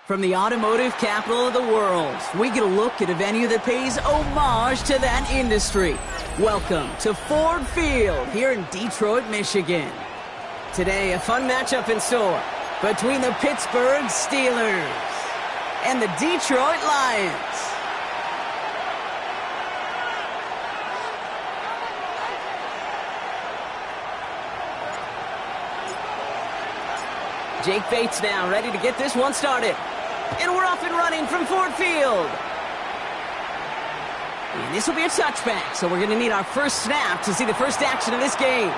From the automotive capital of the world, we get a look at a venue that pays homage to that industry. Welcome to Ford Field here in Detroit, Michigan. Today, a fun matchup in store between the Pittsburgh Steelers and the Detroit Lions. Jake Bates now ready to get this one started. And we're off and running from Ford Field. And this will be a touchback, so we're going to need our first snap to see the first action of this game.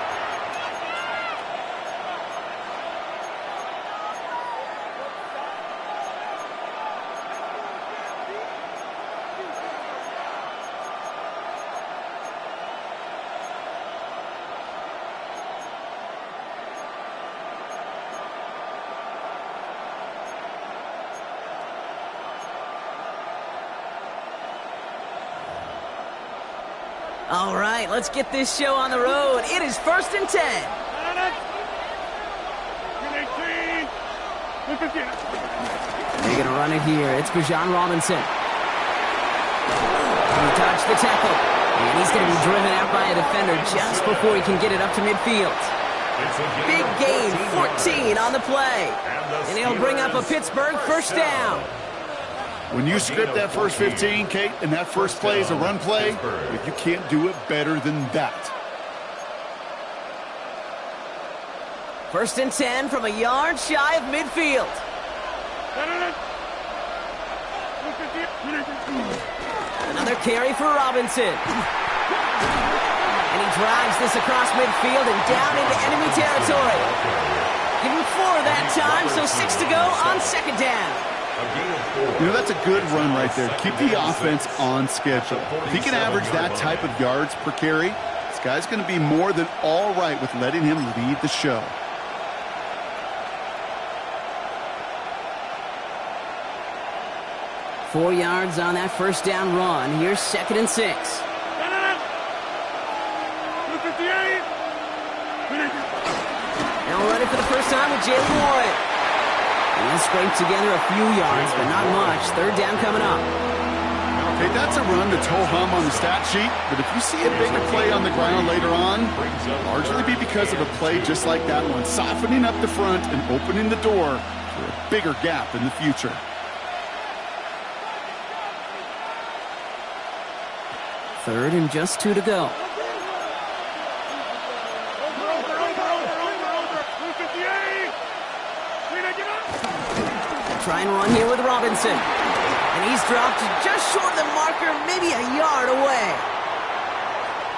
All right, let's get this show on the road. It is 1st and 10. They're going to run it here. It's Bijan Robinson. He dodged the tackle. And he's going to be driven out by a defender just before he can get it up to midfield. Big gain, 14 on the play. And he'll bring up a Pittsburgh first down. When you script that first 15, Kate, and that first play is a run play, you can't do it better than that. 1st and 10 from a yard shy of midfield. Another carry for Robinson. And he drives this across midfield and down into enemy territory. Give him 4 that time, so 6 to go on 2nd down. You know, that's a good run right there. Keep the offense on schedule. If he can average that type of yards per carry, this guy's going to be more than all right with letting him lead the show. Four yards on that first down run. Here's 2nd and 6. Now we're running for the first time with Jalen Warren. And he'll scrape together a few yards, but not much. 3rd down coming up. Okay, that's a run that's ho-hum on the stat sheet, but if you see a bigger play on the ground later on, it'll largely be because of a play just like that one, softening up the front and opening the door for a bigger gap in the future. Third and just 2 to go. Try and run here with Robinson. And he's dropped just short of the marker, maybe a yard away.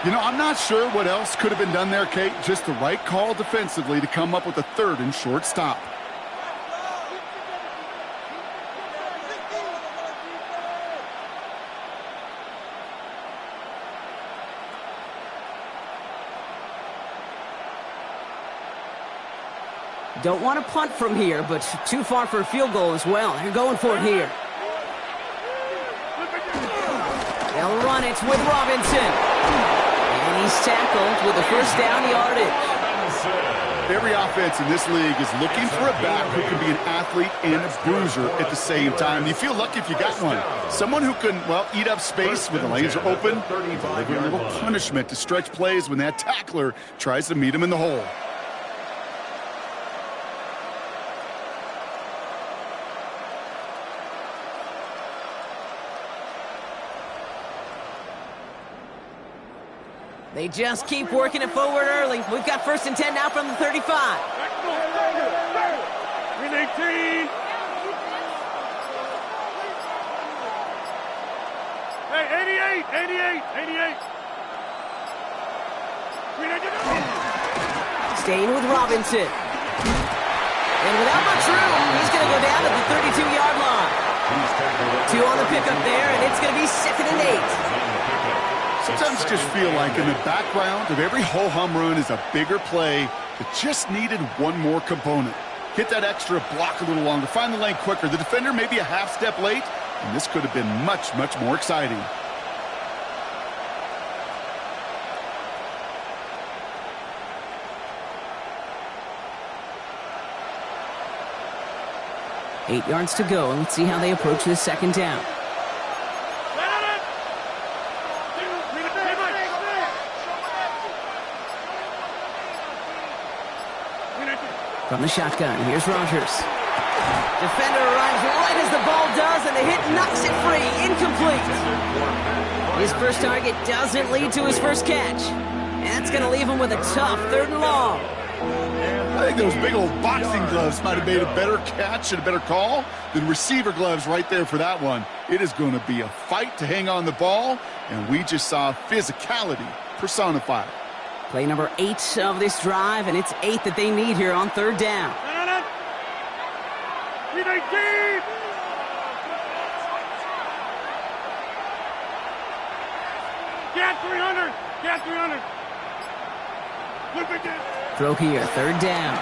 You know, I'm not sure what else could have been done there, Kate. Just the right call defensively to come up with a 3rd and short stop. Don't want to punt from here, but too far for a field goal as well. They're going for it here. They'll run it with Robinson. And he's tackled with a first down yardage. Every offense in this league is looking for a back who can be an athlete and a bruiser at the same time. You feel lucky if you got one. Someone who can, well, eat up space when the lanes are open, deliver a little punishment to stretch plays when that tackler tries to meet him in the hole. They just keep working it forward early. We've got 1st and 10 now from the 35. Green 18. Hey, 88. Green 18. Staying with Robinson. And without much room, he's going to go down to the 32-yard line. 2 on the pickup there, and it's going to be 2nd and 8. Sometimes just feel like in the background of every ho-hum run is a bigger play that just needed one more component. Hit that extra block a little longer, find the lane quicker. The defender may be a half step late, and this could have been much, much more exciting. Eight yards to go, and let's see how they approach this 2nd down. From the shotgun, here's Rodgers. Defender arrives right as the ball does, and the hit knocks it free. Incomplete. His first target doesn't lead to his first catch. And that's going to leave him with a tough 3rd and long. I think those big old boxing gloves might have made a better catch and a better call than receiver gloves right there for that one. It is going to be a fight to hang on the ball, and we just saw physicality personified. Play number 8 of this drive, and it's 8 that they need here on 3rd down. Get 300. Get 300. Throw here, 3rd down.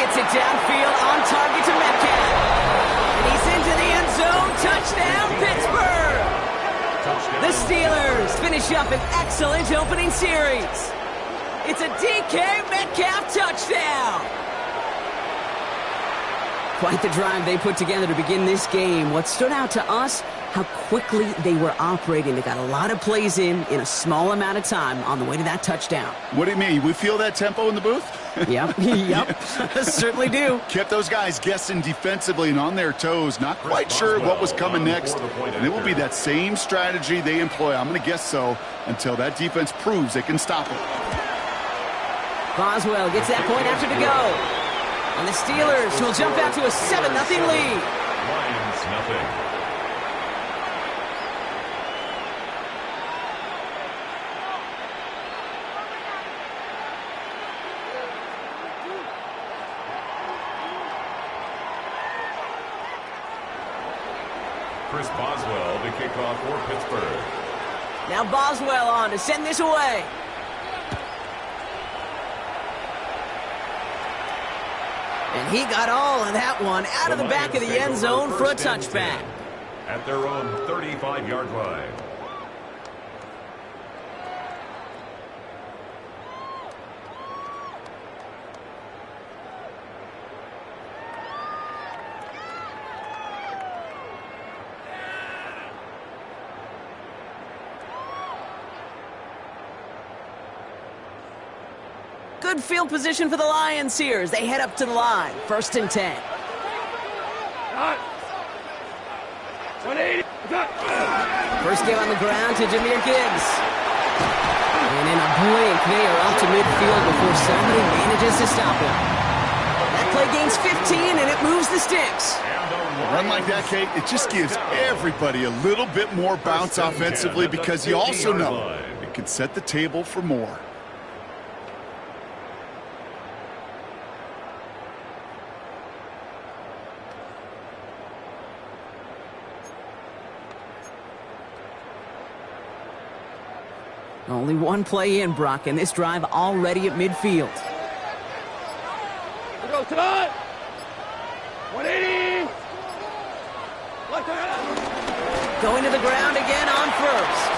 Gets it downfield, on target to Metcalf. And he's into the end zone. Touchdown, Pittsburgh! The Steelers finish up an excellent opening series. It's a DK Metcalf touchdown. Quite the drive they put together to begin this game. What stood out to us, how quickly they were operating. They got a lot of plays in a small amount of time on the way to that touchdown. What do you mean? We feel that tempo in the booth? Yep, certainly do. Kept those guys guessing defensively and on their toes, not quite sure what was coming next. And it will be that same strategy they employ, I'm going to guess so, until that defense proves they can stop it. Boswell gets that point after to go. And the Steelers will jump out to a 7-0 lead. Lions nothing. Chris Boswell to kick off for Pittsburgh. Now Boswell on to send this away. And he got all of that one out of the back of the end zone for a touchback. At their own 35-yard line. Good field position for the Lions here as they head up to the line. 1st and 10. 180. First game on the ground to Jahmyr Gibbs. And in a blink, they are up to midfield before somebody manages to stop him. That play gains 15, and it moves the sticks. A run like that, Kate, it just gives everybody a little bit more bounce offensively because you also know it can set the table for more. Only one play in, Brock, and this drive already at midfield. 180. Going to the ground again on first.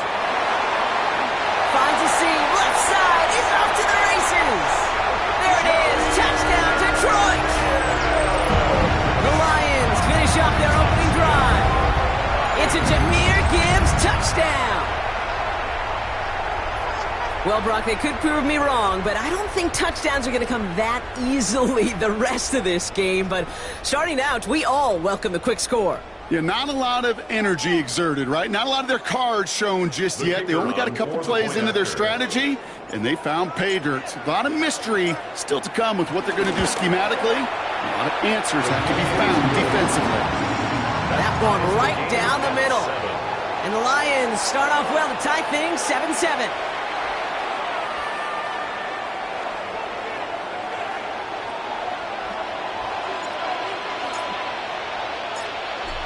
Finds a seam, left side, he's off to the races. There it is, touchdown Detroit. The Lions finish off their opening drive. It's a Jahmyr Gibbs touchdown. Well, Brock, they could prove me wrong, but I don't think touchdowns are going to come that easily the rest of this game. But starting out, we all welcome the quick score. Yeah, not a lot of energy exerted, right? Not a lot of their cards shown just yet. They only got a couple plays into their strategy, and they found pay dirt. A lot of mystery still to come with what they're going to do schematically. A lot of answers have to be found defensively. That one right down the middle. And the Lions start off well to tie things 7-7.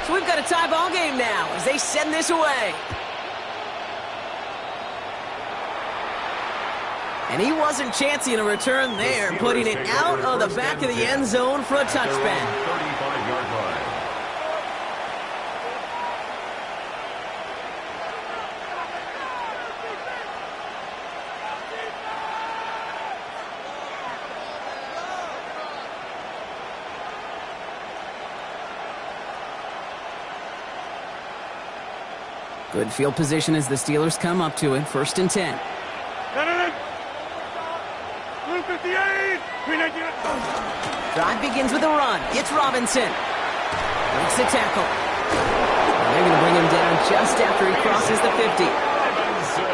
So we've got a tie ball game now as they send this away. And he wasn't chancing a return there, putting it out of the back of the end zone for a touchback. 35-yard line. Good field position as the Steelers come up to it. 1st and 10. Drive begins with a run. It's Robinson. Makes the tackle. They're going to bring him down just after he crosses the 50.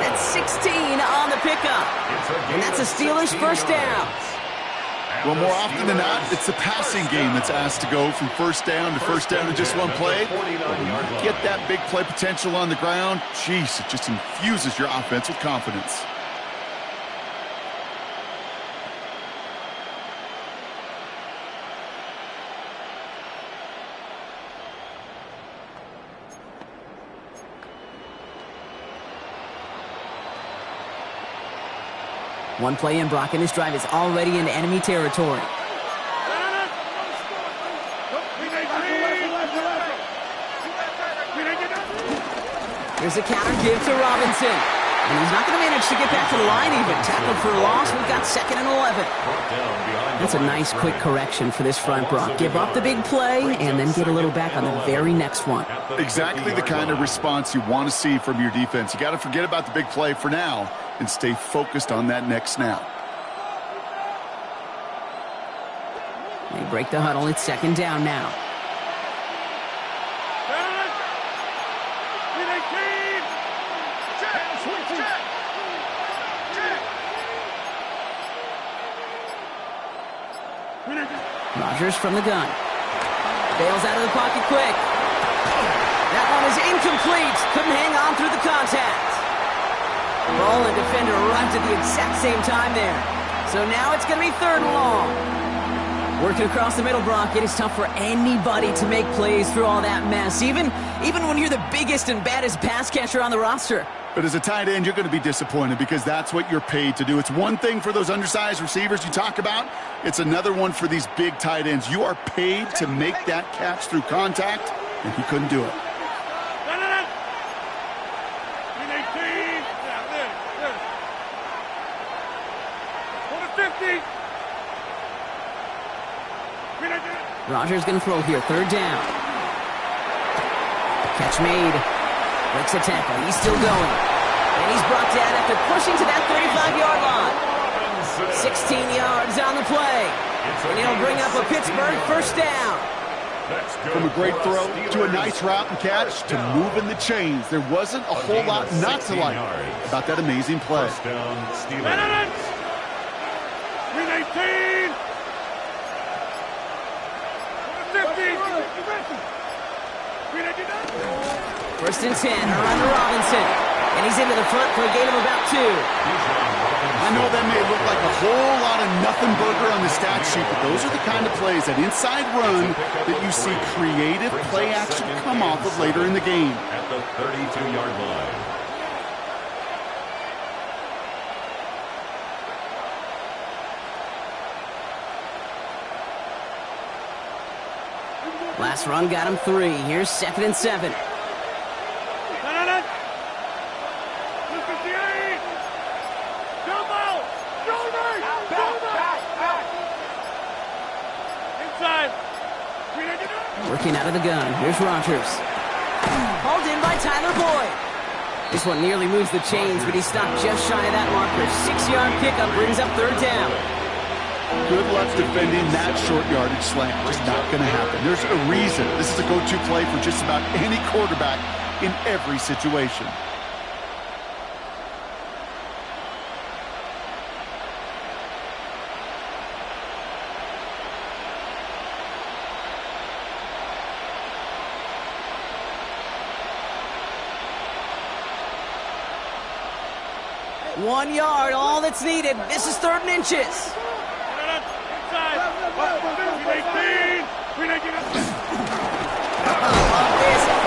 That's 16 on the pickup. And that's a Steelers first down. Well, more often than not, it's the passing game that's asked to go from first down in just one play. But when you get that big play potential on the ground, geez, it just infuses your offense with confidence. One play in, Brock, and this drive is already into enemy territory. Here's a counter give to Robinson. And he's not going to manage to get back to the line even. Tackled for a loss. We've got 2nd and 11. That's a nice quick correction for this front, Brock. Give up the big play and then get a little back on the very next one. Exactly the kind of response you want to see from your defense. You got to forget about the big play for now and stay focused on that next snap. They break the huddle. It's 2nd down now. Rodgers from the gun. Bails out of the pocket quick. That one is incomplete. Couldn't hang on through the contact. Ball and defender arrived at the exact same time there. So now it's going to be 3rd and long. Working across the middle, Brock. It is tough for anybody to make plays through all that mess, even when you're the biggest and baddest pass catcher on the roster. But as a tight end, you're going to be disappointed because that's what you're paid to do. It's one thing for those undersized receivers you talk about. It's another one for these big tight ends. You are paid to make that catch through contact, and he couldn't do it. Rodgers going to throw here. 3rd down. Catch made. Breaks a tackle. He's still going. And he's brought down after pushing to that 35-yard line. 16 yards on the play. And he'll bring up a Pittsburgh first down. From a great throw to a nice route and catch to moving the chains. There wasn't a whole lot not to like about that amazing play. First down, Steelers. 319. 1st and 10, around to Robinson. And he's into the front for a gain of about 2. I know that may look like a whole lot of nothing burger on the stat sheet, but those are the kind of plays, that inside run, that you see creative play action come off of later in the game. At the 32-yard line. Last run got him 3. Here's 2nd and 7. Working out of the gun. Here's Rogers. Hauled in by Tyler Boyd. This one nearly moves the chains, but he stopped just shy of that marker. 6-yard pickup brings up 3rd down. Good luck defending that short yardage slant. Just not going to happen. There's a reason. This is a go-to play for just about any quarterback in every situation. One yard, all that's needed. This is 3rd and inches. This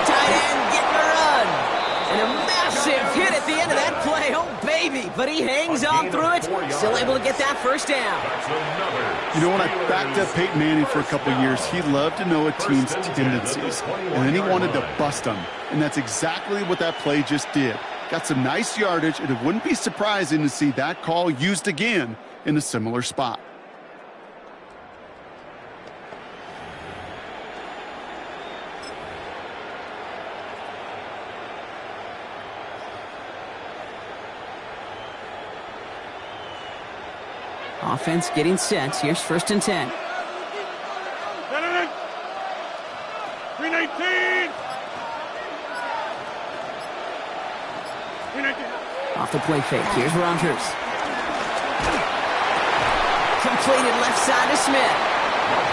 tight end getting a run. And a massive hit at the end of that play. Oh, baby. But he hangs on through it. Still able to get that 1st down. You know, when I backed up Peyton Manning for a couple years, he loved to know a team's tendencies. And then he wanted to bust them. And that's exactly what that play just did. Got some nice yardage, and it wouldn't be surprising to see that call used again in a similar spot. Offense getting set. Here's 1st and 10. 319. Off the play fake. Here's Rogers. Completed left side to Smith.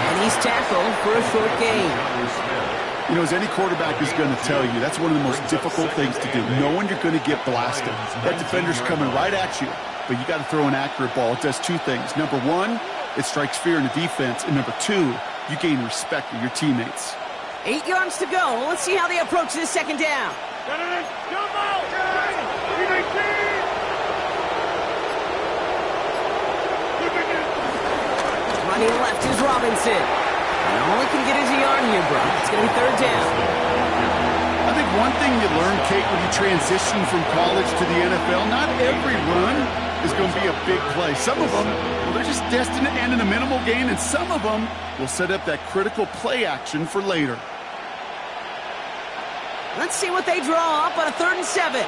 And he's tackled for a short gain. You know, as any quarterback is going to tell you, that's one of the most difficult things to do, knowing you're going to get blasted. That defender's coming right at you, but you got to throw an accurate ball. It does 2 things. Number 1, it strikes fear in the defense, and number 2, you gain respect of your teammates. 8 yards to go. Let's see how they approach this 2nd down. Running left is Robinson. And all he can get is a yard here, bro. It's going to be 3rd down. I think one thing you learn, Kate, when you transition from college to the NFL, not every run is going to be a big play. Some of them, well, they're just destined to end in a minimal gain, and some of them will set up that critical play action for later. Let's see what they draw up on a 3rd and 7.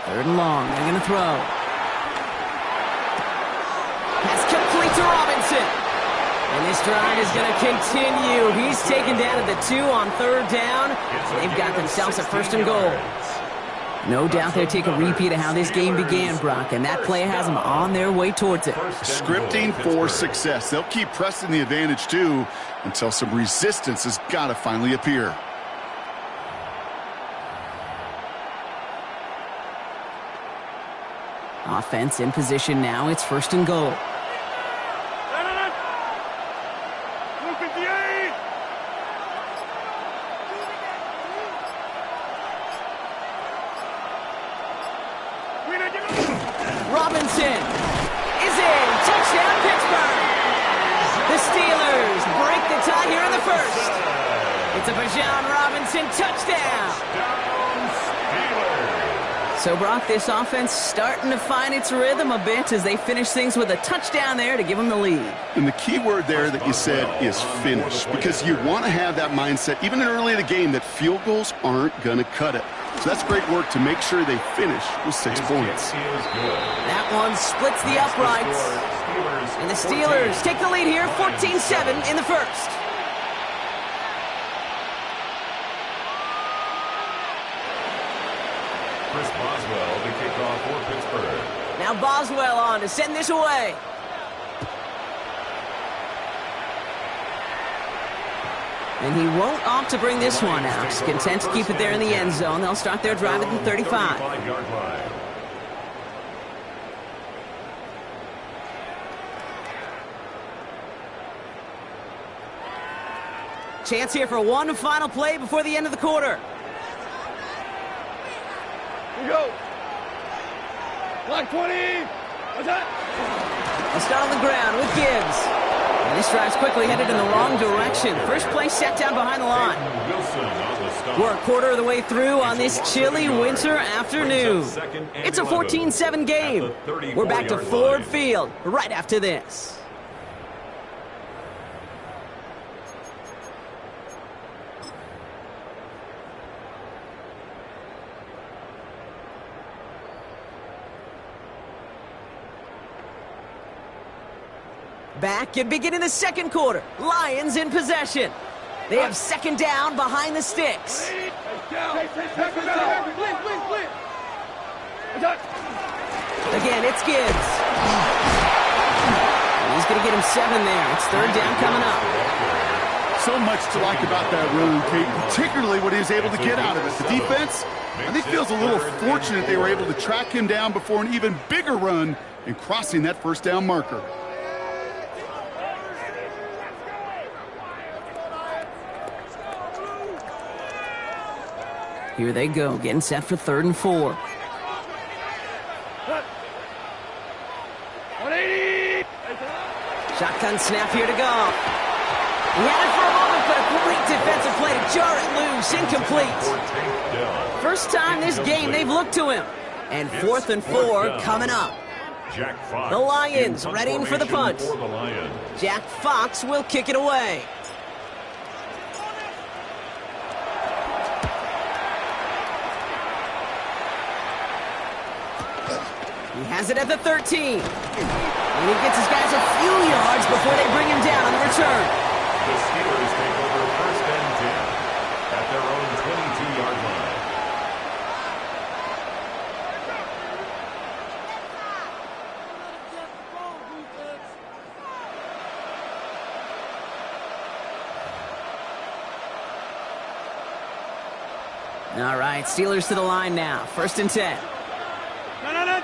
Third and long. They're going to throw. Pass complete to Robinson. And this drive is going to continue. He's taken down at the 2 on 3rd down. They've got themselves a 1st and goal. No doubt they'll take a repeat of how this game began, Brock, and that play has them on their way towards it. Scripting for success. They'll keep pressing the advantage, too, until some resistance has got to finally appear. Offense in position now. It's 1st and goal. Robinson is in. Touchdown, Pittsburgh. The Steelers break the tie here in the 1st. It's a Bijan Robinson touchdown. So, Brock, this offense starting to find its rhythm a bit as they finish things with a touchdown there to give them the lead. And the key word there that you said is finish, because you want to have that mindset, even early in the game, that field goals aren't going to cut it. So that's great work to make sure they finish with 6 points. That one splits the uprights. And the Steelers take the lead here, 14-7 in the 1st. Chris Boswell to kick off for Pittsburgh. Now Boswell on to send this away. And he won't opt to bring this one out. He's content to keep it there in the end zone. They'll start their drive at the 35. 35-yard line. Chance here for one final play before the end of the quarter. Block 20. What's that? A start on the ground with Gibbs. And this drive's quickly headed in the wrong direction. First play set down behind the line. We're a quarter of the way through on this chilly winter afternoon. It's a 14-7 game. We're back to Ford Field right after this. Back and beginning the second quarter. Lions in possession. They have second down behind the sticks. Again, it's Gibbs. He's going to get him 7 there. It's third down coming up. So much to like about that run, Kate, particularly what he was able to get out of it. The defense, I think, feels a little fortunate they were able to track him down before an even bigger run and crossing that first down marker. Here they go, getting set for 3rd and 4. 180. Shotgun snap here to go. He had it for a moment, but a great defensive play to jar it loose. Incomplete. First time this game they've looked to him. And 4th and 4 coming up. The Lions readying for the punt. Jack Fox will kick it away. He has it at the 13. And he gets his guys a few yards before they bring him down on the return. The Steelers take over 1st and 10 at their own 22-yard line. All right, Steelers to the line now. 1st and 10. No.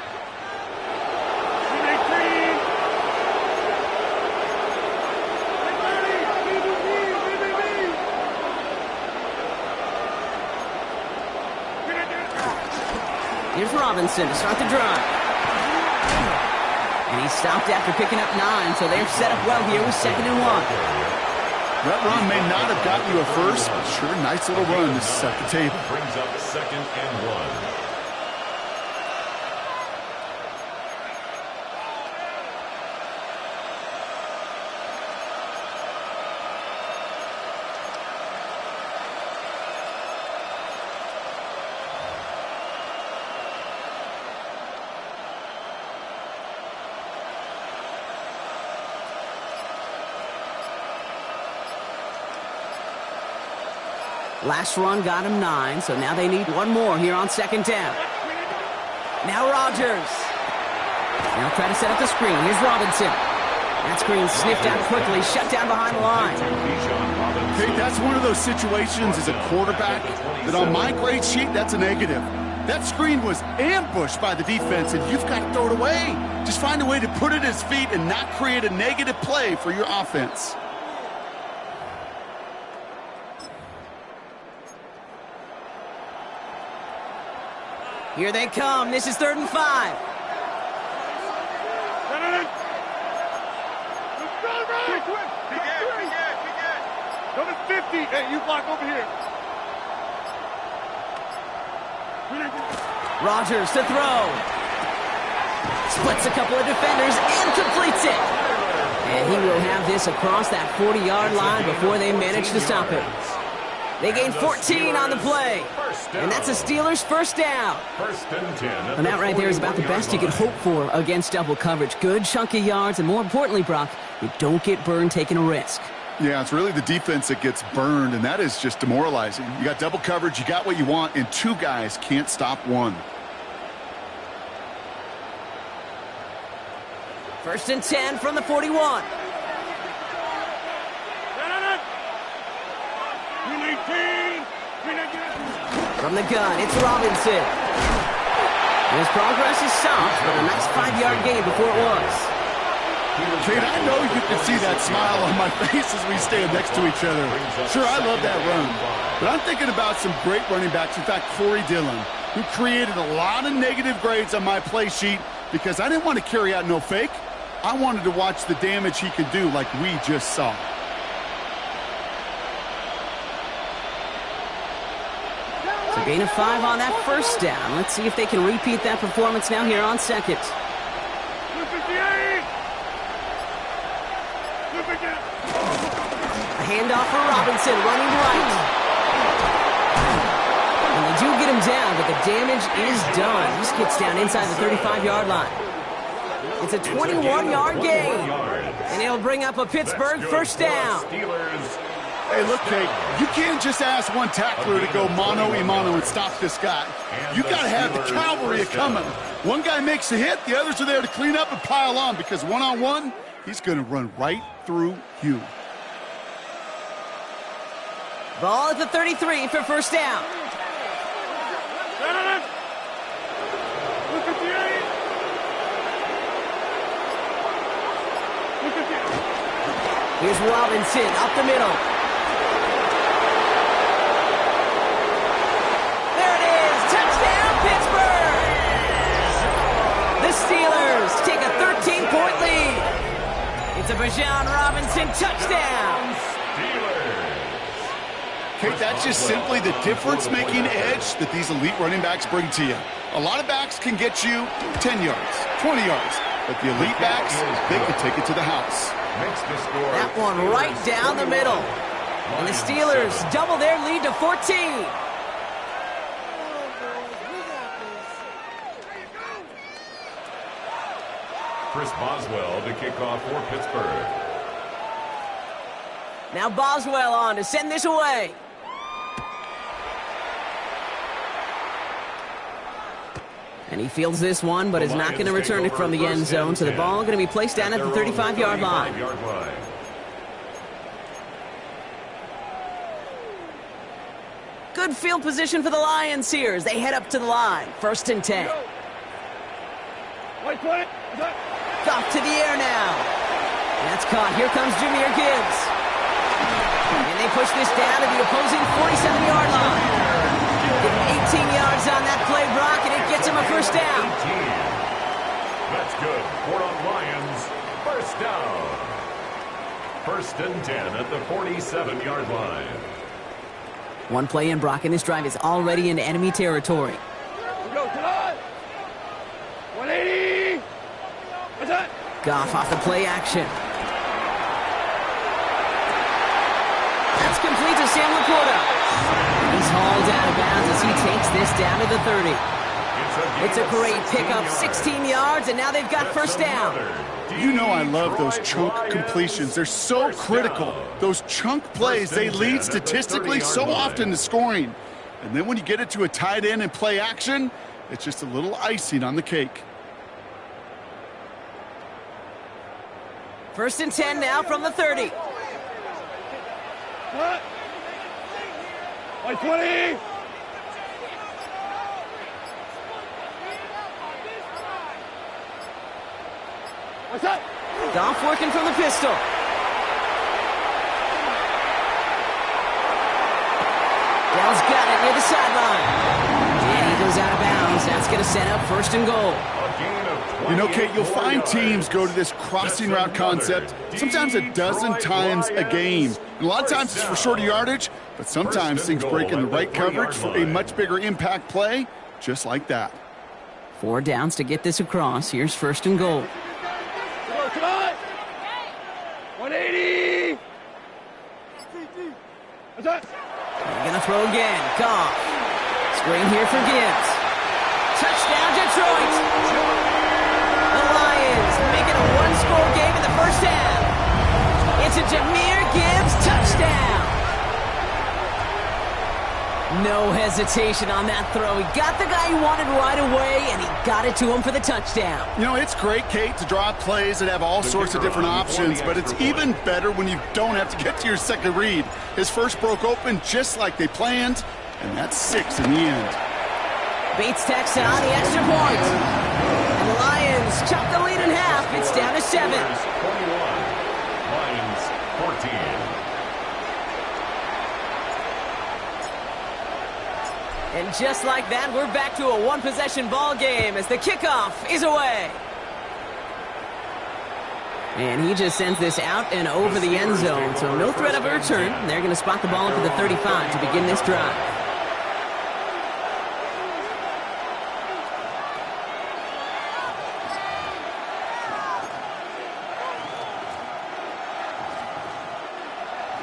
Here's Robinson to start the drive. And he stopped after picking up 9, so they're set up well here with 2nd and 1. That run may not have gotten you a first, but sure, nice little run to set the table. Brings up 2nd and 1. Last run got him 9, so now they need one more here on 2nd down. Now Rodgers. Now try to set up the screen. Here's Robinson. That screen sniffed out quickly, shut down behind the line. Okay, that's one of those situations as a quarterback that on my grade sheet, that's a negative. That screen was ambushed by the defense, and you've got to throw it away. Just find a way to put it at his feet and not create a negative play for your offense. Here they come. This is 3rd and 5. No. Go to 50. Hey, you block over here. Rodgers to throw. Splits a couple of defenders and completes it. And he will have this across that 40-yard line before they manage to stop it. They gain 14 on the play. And that's a Steelers 1st down. 1st and 10. And that right there is about the best you can hope for against double coverage. Good chunky yards, and more importantly, Brock, you don't get burned taking a risk. Yeah, it's really the defense that gets burned, and that is just demoralizing. You got double coverage, you got what you want, and 2 guys can't stop one. 1st and 10 from the 41. From the gun, it's Robinson. His progress is soft, but a nice 5-yard gain before it was. Kate, I know you can see that smile on my face as we stand next to each other. Sure, I love that run. But I'm thinking about some great running backs. In fact, Corey Dillon. who created a lot of negative grades on my play sheet because I didn't want to carry out no fake. I wanted to watch the damage he could do like we just saw. So gain of 5 on that first down. Let's see if they can repeat that performance now here on second. A handoff for Robinson, running right. And they do get him down, but the damage is done. This gets down inside the 35-yard line. It's a 21-yard gain. And it'll bring up a Pittsburgh first down. Hey, look, Kate, you can't just ask one tackler to go mano-a-mano and stop this guy. You got to have the cavalry coming. One guy makes a hit, the others are there to clean up and pile on because one-on-one, he's going to run right through you. Ball at the 33 for first down. Here's Robinson up the middle. There it is. Touchdown, Pittsburgh. The Steelers take a 13-point lead. It's a Bijan Robinson touchdown. Kate, that's just simply the difference-making edge that these elite running backs bring to you. A lot of backs can get you 10 yards, 20 yards, but the elite backs, they can take it to the house. That one right down the middle. And the Steelers double their lead to 14. Chris Boswell to kick off for Pittsburgh. Now Boswell on to send this away. And he fields this one, but is not going to return it from the end zone. So the ball going to be placed down at the 35-yard line. Good field position for the Lions here as they head up to the line. 1st and 10. Off to the air now. That's caught. Here comes Jahmyr Gibbs. And they push this down to the opposing 47-yard line. 18 yards on that play, Brock, and it gets him a first down. 18. That's good. For the Lions, first down. 1st and 10 at the 47-yard line. One play in, Brock, and this drive is already into enemy territory. Go, 180. Goff off the play action. That's complete to Sam Laporta. He's hauled out of bounds as he takes this down to the 30. It's a great pickup, 16 yards, and now they've got first down. You know I love those chunk completions. They're so critical. Those chunk plays, they lead statistically so often to scoring. And then when you get it to a tight end and play action, it's just a little icing on the cake. 1st and 10 now from the 30. What? 20. What's up? Goff working from the pistol. Dell's got it near the sideline. And he goes out of bounds. That's going to set up 1st and goal. You know, Kate, you'll find teams go to this crossing route concept sometimes a dozen times a game. And a lot of times it's for shorter yardage, but sometimes things break in the right coverage for a much bigger impact play, just like that. 4 downs to get this across. Here's 1st and goal. Come on. 180. What's up? They're going to throw again. Goff. Screen here for Gibbs. Touchdown, Detroit. The Lions make it a 1-score game in the first half. It's a Jahmyr Gibbs touchdown. No hesitation on that throw. He got the guy he wanted right away, and he got it to him for the touchdown. You know, it's great, Kate, to draw plays that have all sorts of different options, but it's even better when you don't have to get to your second read. His first broke open just like they planned, and that's 6 in the end. Bates tacks on the extra point. And the Lions chop the lead in half. It's down to 7. 21. Lions 14. And just like that, we're back to a one-possession ball game as the kickoff is away. And he just sends this out and over the end zone, so no threat of a return. They're going to spot the ball up to the 35 to begin this drive.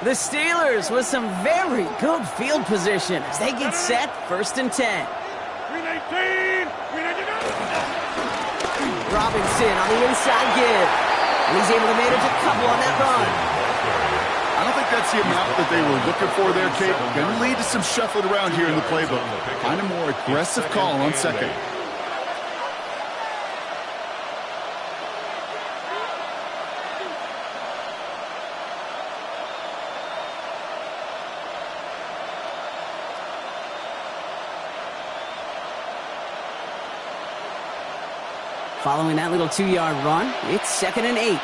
The Steelers with some very good field position as they get set, 1st and 10. Robinson on the inside give. And he's able to manage a couple on that run. I don't think that's the amount that they were looking for there, Kate. Going to lead to some shuffling around here in the playbook. Find a more aggressive call on 2nd. Following that little 2-yard run, it's 2nd and 8.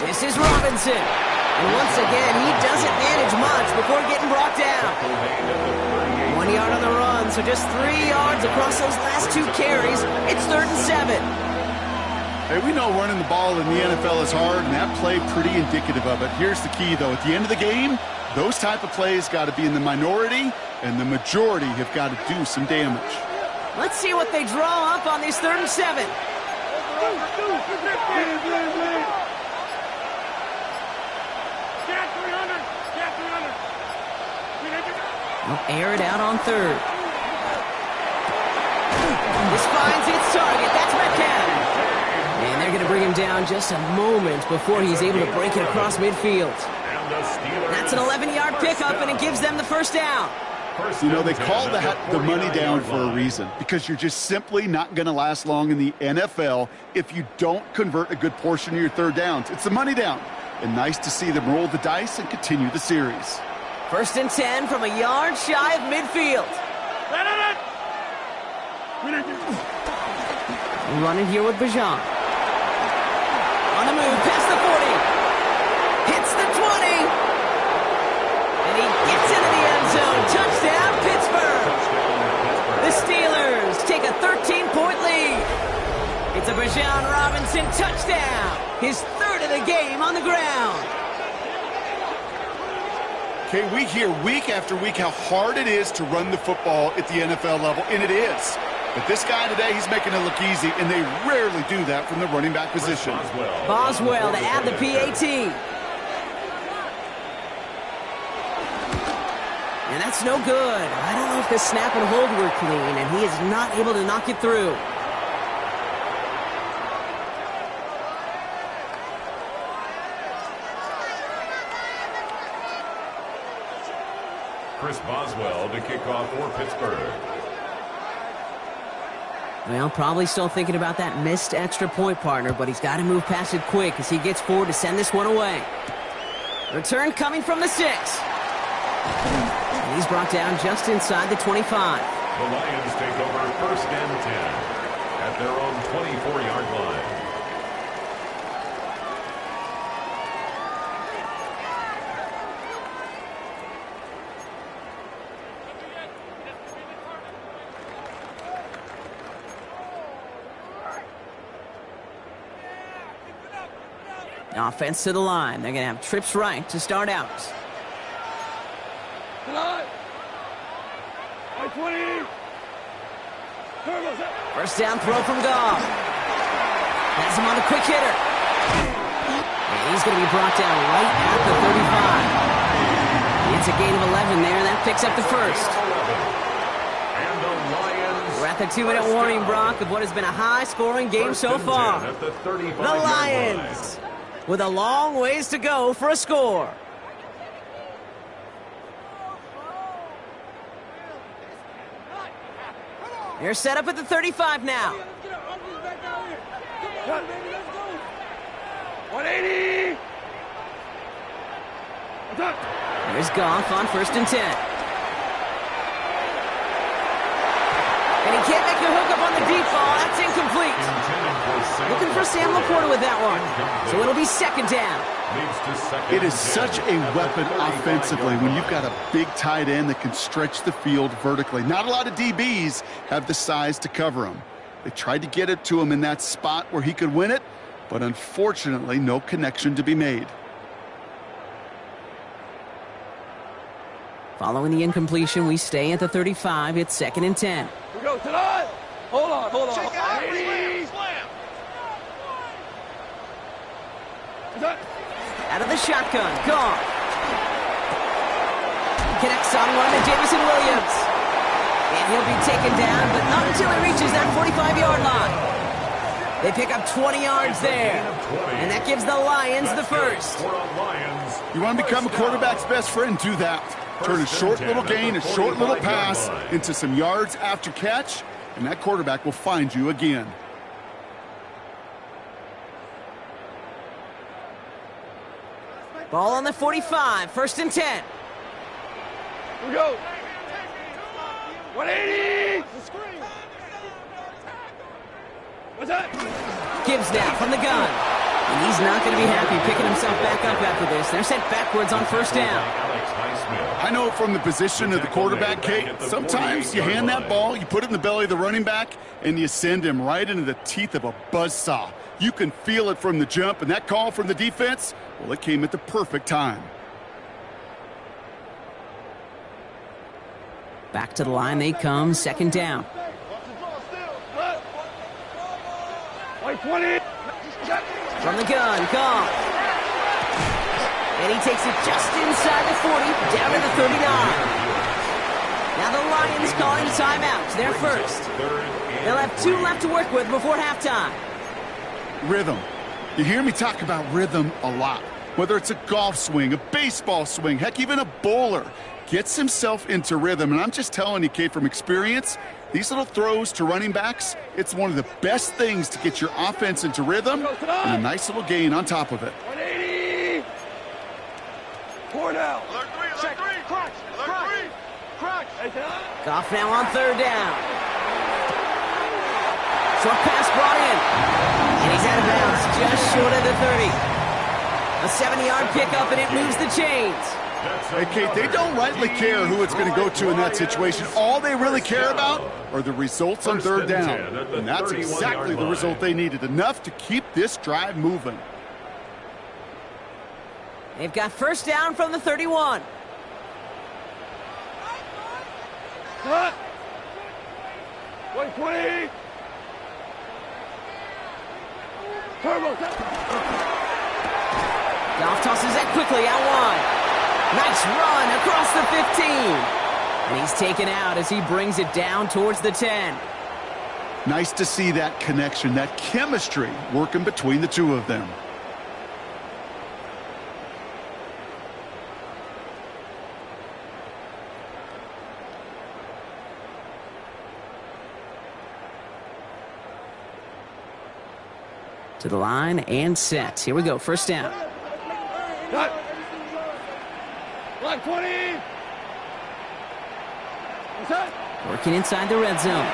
This is Robinson. And once again, he doesn't manage much before getting brought down. 1 yard on the run, so just 3 yards across those last 2 carries. It's 3rd and 7. Hey, we know running the ball in the NFL is hard, and that play pretty indicative of it. Here's the key, though. At the end of the game, those type of plays got to be in the minority, and the majority have got to do some damage. Let's see what they draw up on this 3rd and 7. They'll air it out on 3rd. This finds its target. That's Metcalf. And they're going to bring him down just a moment before he's able to break it across midfield. That's an 11-yard pickup, and it gives them the 1st down. You know, they call that the money down for a reason, because you're just simply not going to last long in the NFL if you don't convert a good portion of your 3rd downs. It's the money down. And nice to see them roll the dice and continue the series. 1st and 10 from a yard shy of midfield. Running here with Bajan. On the move, past the 40. Hits the 20. And he gets into the end zone. Touchdown, Pittsburgh. The Steelers take a 13-point lead. It's a Bajan Robinson touchdown. His 3rd of the game on the ground. Okay, we hear week after week how hard it is to run the football at the NFL level, and it is. But this guy today, he's making it look easy, and they rarely do that from the running back position. Boswell to add the PAT. And that's no good. I don't know if the snap and hold were clean, and he is not able to knock it through. Chris Boswell to kick off for Pittsburgh. Well, probably still thinking about that missed extra point, partner, but he's got to move past it quick as he gets forward to send this one away. Return coming from the 6. And he's brought down just inside the 25. The Lions take over 1st and 10 at their own 24-yard line. Offense to the line. They're going to have trips right to start out. 1st down throw from Goff. Has him on the quick hitter. And he's going to be brought down right at the 35. It's a gain of 11 there. That picks up the 1st. And the Lions. We're at the 2-minute warning, Brock, of what has been a high-scoring game so far. The Lions with a long ways to go for a score. They're set up at the 35 now. 180. Here's Goff on 1st and 10. And he can't make a hook up on the deep ball. That's incomplete. Looking for Sam Laporta with that one. So it'll be second down. It is such a weapon offensively when you've got a big tight end that can stretch the field vertically. Not a lot of DBs have the size to cover him. They tried to get it to him in that spot where he could win it, but unfortunately, no connection to be made. Following the incompletion, we stay at the 35. It's second and 10. We go tonight. Hold on. Check out. Slam. Out of the shotgun. Gone. Connects on one to Jamison Williams. And he'll be taken down, but not until he reaches that 45-yard line. They pick up 20 yards there. And that gives the Lions the first. You want to become a quarterback's best friend, do that. Turn a short little gain, a short little pass into some yards after catch, and that quarterback will find you again. Ball on the 45, first and 10. Here we go. 180. What's that? Gibbs now from the gun. And he's not going to be happy picking himself back up after this. They're sent backwards on first down. I know from the position of the quarterback, Kate, sometimes you hand that ball, you put it in the belly of the running back, and you send him right into the teeth of a buzzsaw. You can feel it from the jump, and that call from the defense, well, it came at the perfect time. Back to the line they come, second down. Like 20. From the gun, Goff. And he takes it just inside the 40, down to the 39. Now the Lions calling timeout. They're first. They'll have 2 left to work with before halftime. Rhythm. You hear me talk about rhythm a lot. Whether it's a golf swing, a baseball swing, heck, even a bowler gets himself into rhythm. And I'm just telling you, Kate, from experience, these little throws to running backs, it's one of the best things to get your offense into rhythm and a nice little gain on top of it. 180. 4 down. Check. Crunch. Goff now on third down. Short pass brought in. And he's out of bounds just short of the 30. A 70-yard pickup, and it moves the chains. Hey, Kate, they don't rightly care who it's going to go to in that situation. All they really care about are the results on third down. And that's exactly the result they needed, enough to keep this drive moving. They've got first down from the 31. Cut. 120. Turbo. Goff tosses that quickly out wide. Nice run across the 15. And he's taken out as he brings it down towards the 10. Nice to see that connection, that chemistry working between the two of them. To the line and set. Here we go, first down. Cut. 120. What's that? Working inside the red zone.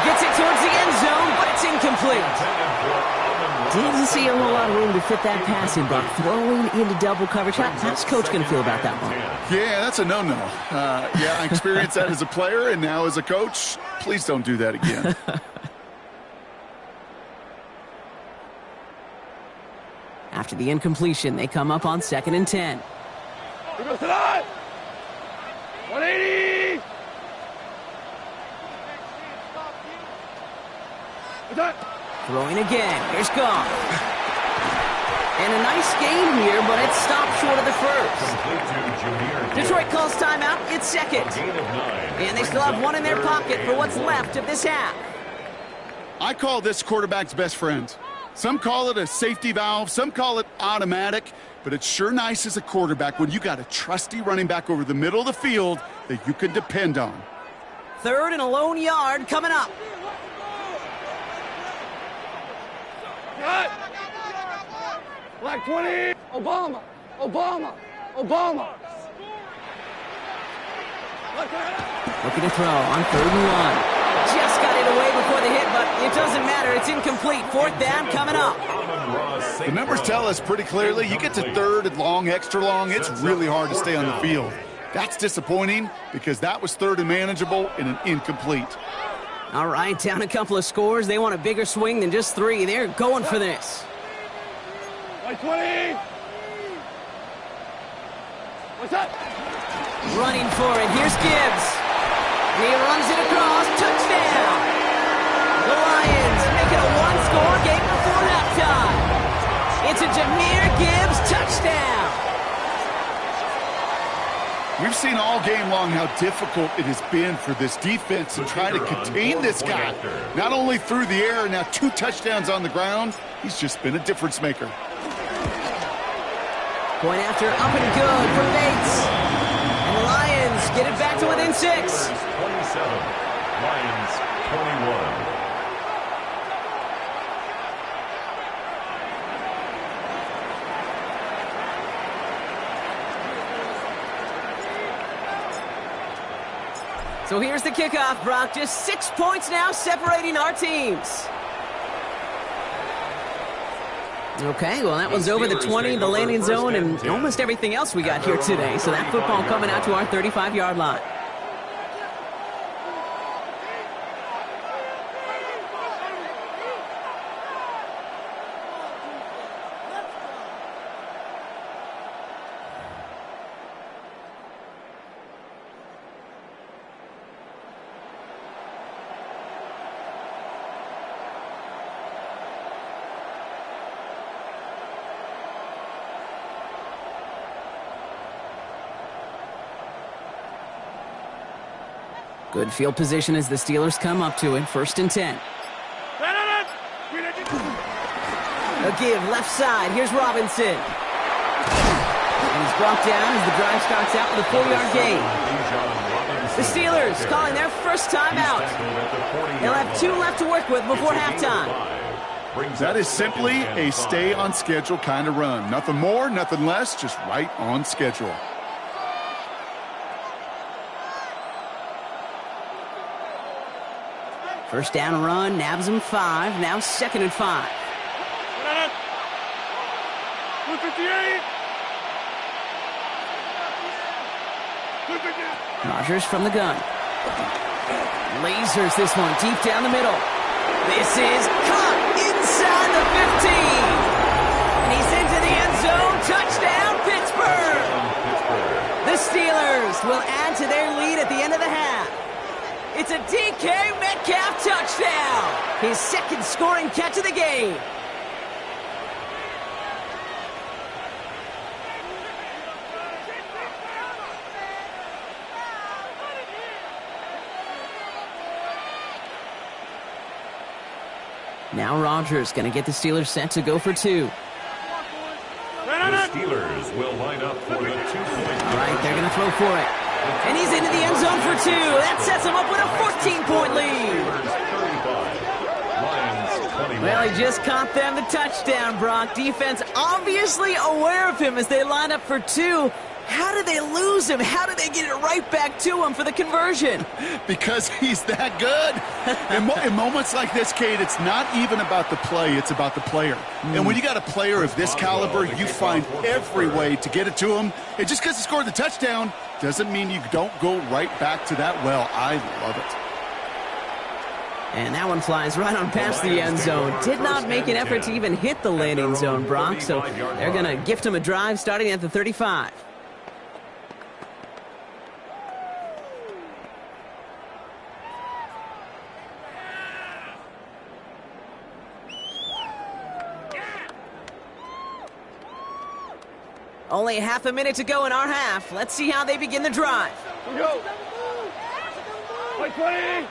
Gets it towards the end zone, but it's incomplete. Didn't see a whole lot of room to fit that pass in, but throwing into double coverage. How's Coach going to feel about that one? Yeah, that's a no-no. Yeah, I experienced that as a player, and now as a coach, please don't do that again. After the incompletion, they come up on second and 10. Here goes tonight. 180. What's that? Throwing again. Here's Goff. And a nice game here, but it's stopped short of the first. Detroit calls timeout. It's second. And they still have one in their pocket for what's left of this half. I call this quarterback's best friend. Some call it a safety valve, some call it automatic, but it's sure nice as a quarterback when you got a trusty running back over the middle of the field that you can depend on. Third and a lone yard coming up. Cut. Black 20. Obama. Looking to throw on 3rd and 1. Just got it away before the hit, but it doesn't matter. It's incomplete. 4th down coming up. The numbers tell us pretty clearly, you get to 3rd and long, extra long, it's really hard to stay on the field. That's disappointing because that was 3rd and manageable and an incomplete. All right, down a couple of scores. They want a bigger swing than just 3. They're going for this. 20. What's up? Running for it. Here's Gibbs. He runs it across. Touchdown. The Lions make it a one-score game before halftime. It's a Jahmyr Gibbs touchdown. We've seen all game long how difficult it has been for this defense to try to contain this guy. Not only through the air, now 2 touchdowns on the ground. He's just been a difference maker. Point after, up and good for Bates. And the Lions get it back to within 6. 27, Lions 21. So here's the kickoff, Brock. Just 6 points now separating our teams. Okay, well, that one's over the 20, the landing zone, and almost everything else we got here today. So that football coming out to our 35-yard line. Good field position as the Steelers come up to it. 1st and 10. A give left side. Here's Robinson. And he's brought down as the drive starts out with a 4-yard gain. The Steelers calling their first time out. They'll have 2 left to work with before halftime. That is simply a stay on schedule kind of run. Nothing more, nothing less, just right on schedule. First down run, nabs him 5. Now 2nd and 5. 258. Rodgers from the gun. Lasers this one deep down the middle. This is caught inside the 15. And he's into the end zone. Touchdown, Pittsburgh. The Steelers will add to their lead at the end of the half. It's a DK Metcalf touchdown. His 2nd scoring catch of the game. Now Rodgers going to get the Steelers set to go for 2. The Steelers will line up for the 2-point. All right, they're going to throw for it. And he's into the end zone for 2. That sets him up with a 14-point lead. Well, he just caught them the touchdown, Brock. Defense obviously aware of him as they line up for 2. How did they lose him? How did they get it right back to him for the conversion? Because he's that good. In moments like this, Kate, it's not even about the play, it's about the player. And when you got a player of this caliber, you find every way to get it to him. And just because he scored the touchdown doesn't mean you don't go right back to that well. I love it. And that one flies right on past the end zone. Did not make an effort to even hit the landing zone, Brock. So they're going to gift him a drive starting at the 35. Only half a minute to go in our half. Let's see how they begin the drive. Go. 20.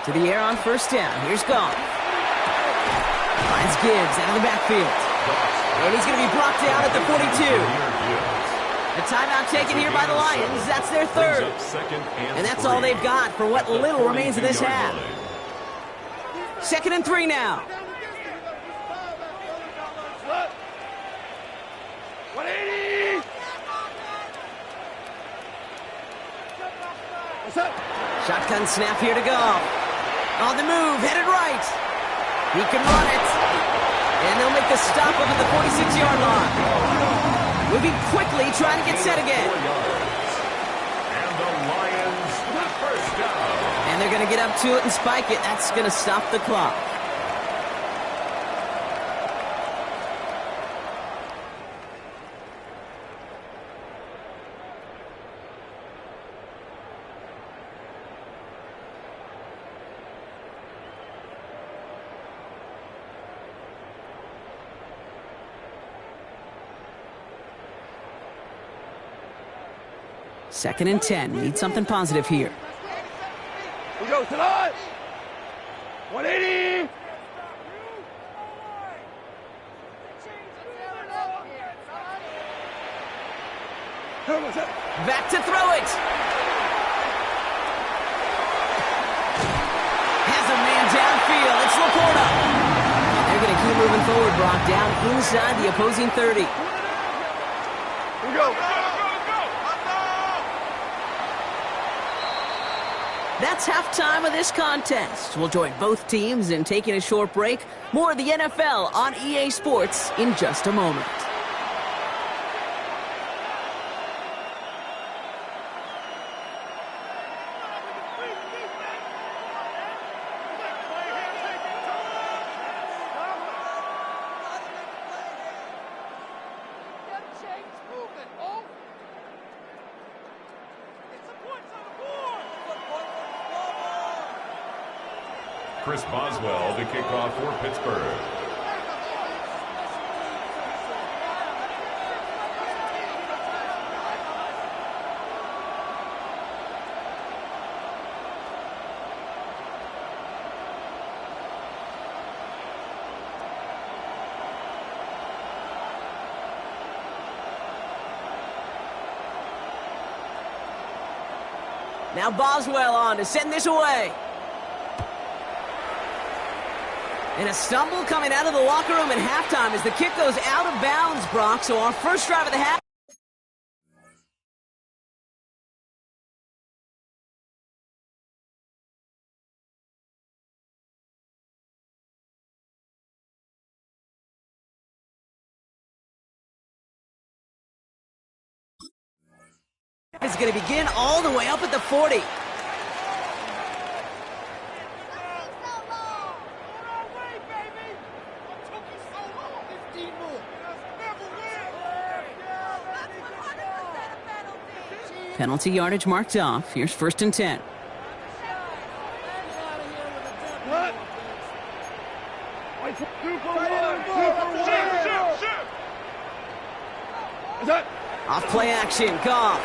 To the air on 1st down. Here's Goff. Finds Gibbs out of the backfield. And he's going to be brought down at the 42. A timeout taken here by the Lions. That's their 3rd. And that's all they've got for what little remains of this half. 2nd and 3 now. Shotgun snap here to go. On the move, headed right. He can run it. And they'll make the stop up at the 46-yard line. Moving quickly, trying to get set again. And the Lions, first down. And they're going to get up to it and spike it. That's going to stop the clock. Second and 10. Need something positive here. We go tonight. 180. Back to throw it. Has a man downfield. It's Laporta. They're going to keep moving forward, Brock, down inside the opposing 30. We go. That's halftime of this contest. We'll join both teams in taking a short break. More of the NFL on EA Sports in just a moment. Chris Boswell to kick off for Pittsburgh. Now Boswell on to send this away. And a stumble coming out of the locker room at halftime as the kick goes out of bounds, Brock. So our first drive of the half is going to begin all the way up at the 40. Penalty yardage marked off. Here's first and 10. Off play action, Goff.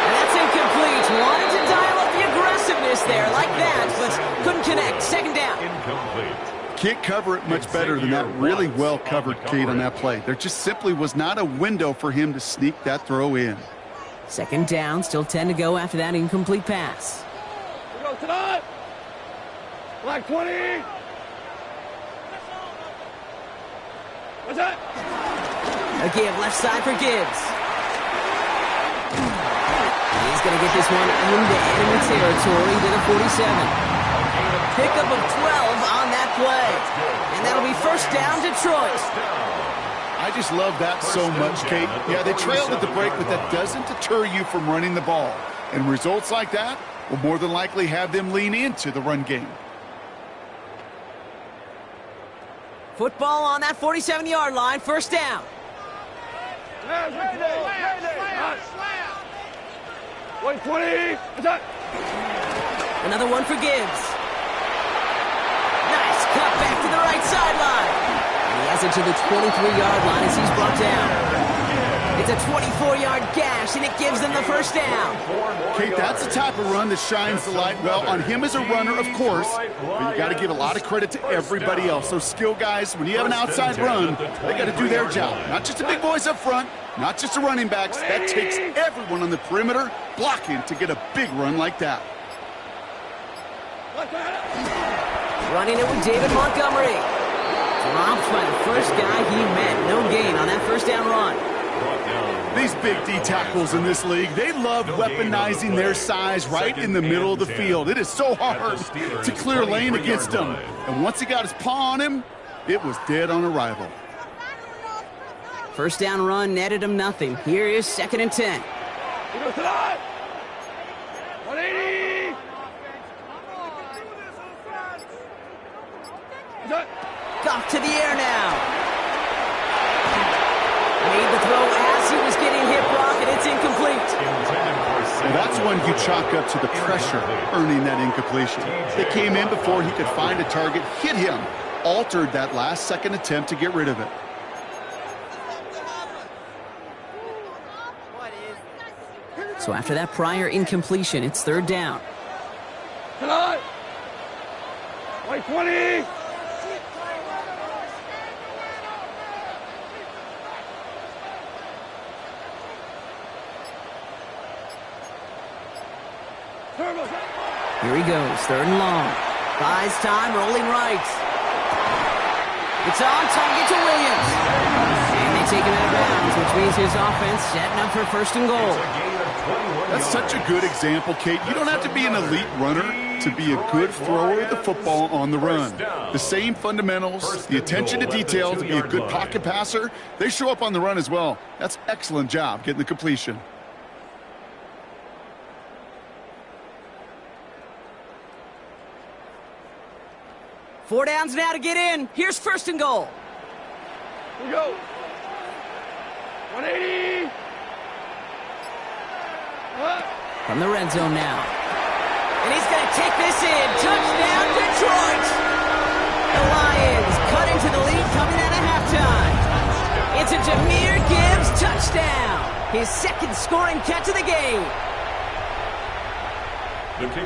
And that's incomplete. Wanted to dial up the aggressiveness there like that, but couldn't connect. Second down. Incomplete. Can't cover it much better than that really well-covered Kate on that play. There just simply was not a window for him to sneak that throw in. Second down, still 10 to go after that incomplete pass. We go tonight. Black 20. What's that? A give left side for Gibbs. He's going to get this one into enemy territory to the 47. Pickup of 12 on that play. And that'll be first down, Detroit. I just love that so much, Kate. Yeah, they trailed at the break, but that doesn't deter you from running the ball. And results like that will more than likely have them lean into the run game. Football on that 47-yard line, first down. Wait, 20. What's that? Another one for Gibbs. Nice cut back to the right sideline. And he has it to the 23-yard line as he's brought down. It's a 24-yard gash, and it gives them the first down. Kate, that's the type of run that shines the light well on him as a runner, of course, but you got to give a lot of credit to everybody else. Those skill guys, when you have an outside run, they got to do their job. Not just the big boys up front, not just the running backs. That takes everyone on the perimeter blocking to get a big run like that. Running it with David Montgomery. Dropped by the first guy he met. No gain on that first down run. These big D tackles in this league, they love weaponizing their size right in the middle of the field. It is so hard to clear lane against him. And once he got his paw on him, it was dead on arrival. First down run netted him nothing. Here is 2nd and 10. 180. Off to the air now. Made the throw as he was getting hit, Brock, and it's incomplete. Well, that's when you chalk up to the pressure earning that incompletion. They came in before he could find a target, hit him, altered that last second attempt to get rid of it. So after that prior incompletion, it's 3rd down. Come on. 20. Here he goes, 3rd and long. Buys time, rolling right. It's on target to Williams. And they take him out of bounds, which means his offense setting up for 1st and goal. That's such a good example, Kate. You don't have to be an elite runner to be a good thrower of the football on the run. The same fundamentals, the attention to detail to be a good pocket passer, they show up on the run as well. That's excellent job getting the completion. Four downs now to get in. Here's 1st and goal. Here we go. 180. From the red zone now. And he's going to take this in. Touchdown, Detroit! The Lions cut into the lead coming out of halftime. It's a Jahmyr Gibbs touchdown. His 2nd scoring catch of the game.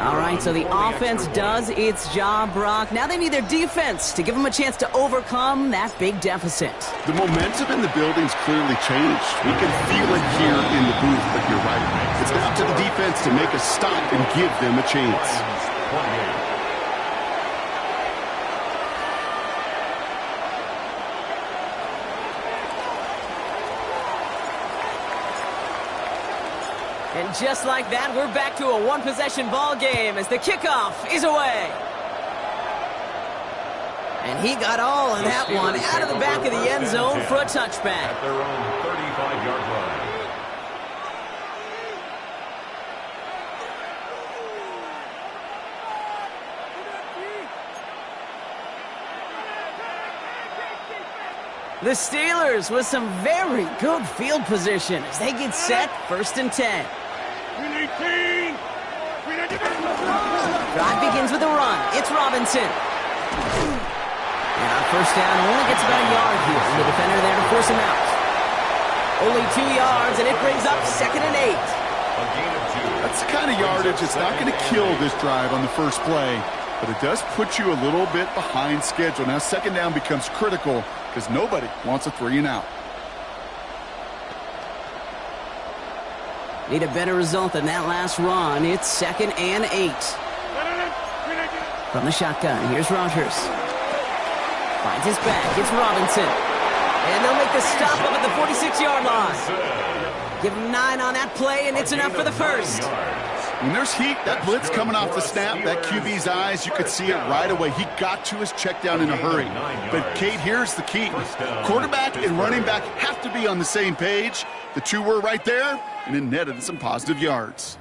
All right, so the offense does its job, Brock. Now they need their defense to give them a chance to overcome that big deficit. The momentum in the building's clearly changed. We can feel it here in the booth, but you're right. It's now to the defense to make a stop and give them a chance. And just like that, we're back to a one-possession ball game as the kickoff is away. And he got all of that one out of the back of the end zone for a touchback. At their own 35-yard line. The Steelers with some very good field position as they get set 1st and 10. Drive begins with a run. It's Robinson. And on 1st down, only gets about a yard here. And the defender there to force him out. Only 2 yards, and it brings up 2nd and 8. That's the kind of yardage that's not going to kill this drive on the first play, but it does put you a little bit behind schedule. Now 2nd down becomes critical because nobody wants a 3 and out. Need a better result than that last run. It's 2nd and 8. From the shotgun, here's Rodgers. Finds his back, it's Robinson. And they'll make the stop up at the 46-yard line. Give him 9 on that play, and it's enough for the 1st. When there's heat, that blitz coming off the snap, that QB's eyes, you could see it right away. He got to his check down in a hurry. But, Kate, here's the key. Quarterback and running back have to be on the same page. The two were right there, and it netted some positive yards.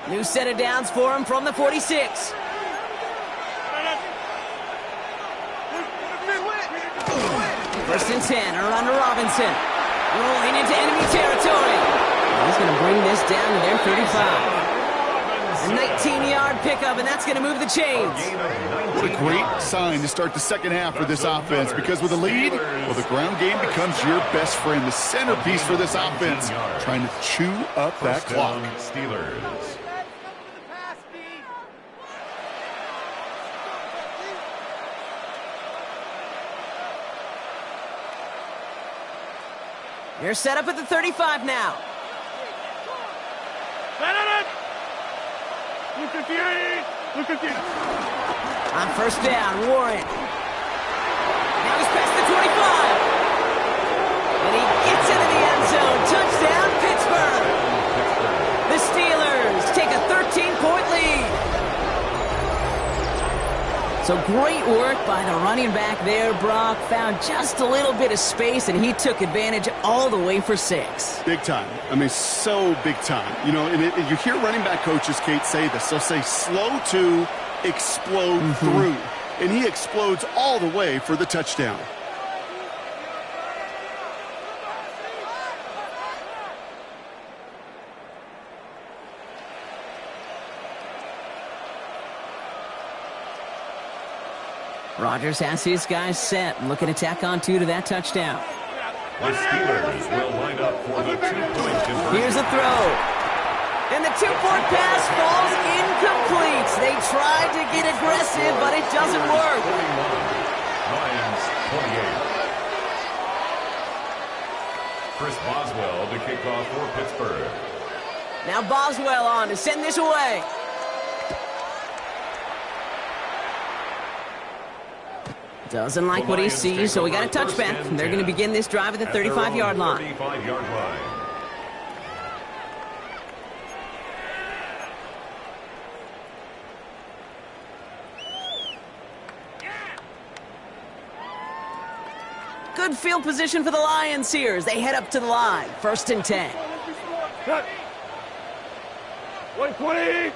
New set of downs for him from the 46. First and 10, around to Robinson. Rolling into enemy territory. He's going to bring this down to their 35. A 19-yard pickup, and that's going to move the chains. What a great sign to start the second half for this offense, because with a lead, well, the ground game becomes your best friend, the centerpiece for this offense, trying to chew up that clock. Steelers. They're set up at the 35 now. On 1st down, Warren goes past the 25. And he gets into the end zone. Touchdown, Pittsburgh. The Steelers take a 13-point lead. So great work by the running back there, Brock. Found just a little bit of space, and he took advantage all the way for 6. Big time. I mean, so big time. You know, and you hear running back coaches, Kate, say this. They'll say slow to explode through. And he explodes all the way for the touchdown. Rodgers has his guys set and looking to tack on 2 to that touchdown. The Steelers will line up for the 2-point conversion. Here's a throw. And the 2-point pass falls incomplete. They tried to get aggressive, but it doesn't work. 41. Lions 28. Chris Boswell to kick off for Pittsburgh. Now Boswell on to send this away. Doesn't like what he sees, so we got a touchback. They're going to begin this drive at the 35-yard line. 35-yard line. Good field position for the Lions here as they head up to the line. 1st and 10. 120.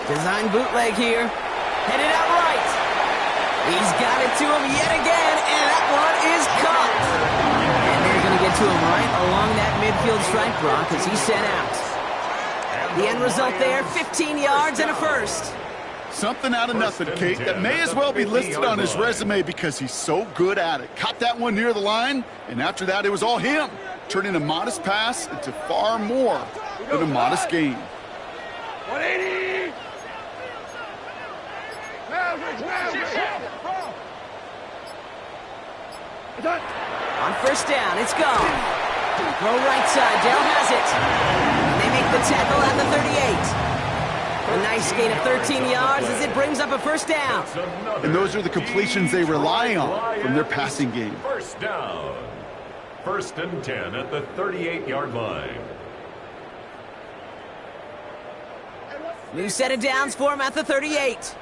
Design bootleg here. Headed out right. He's got it to him yet again, and that one is caught. And they're going to get to him right along that midfield stripe, Brock, as he's sent out. The end result there, 15 yards and a first. Something out of nothing, Kate, that may as well be listed on his resume because he's so good at it. Caught that one near the line, and after that, it was all him, turning a modest pass into far more than a modest gain. 180. On 1st down, it's gone. Throw right side, Dell has it. They make the tackle at the 38. A nice gain of 13 yards as it brings up a 1st down. And those are the completions they rely on from their passing game. 1st down. 1st and 10 at the 38-yard line. New set of downs for him at the 38.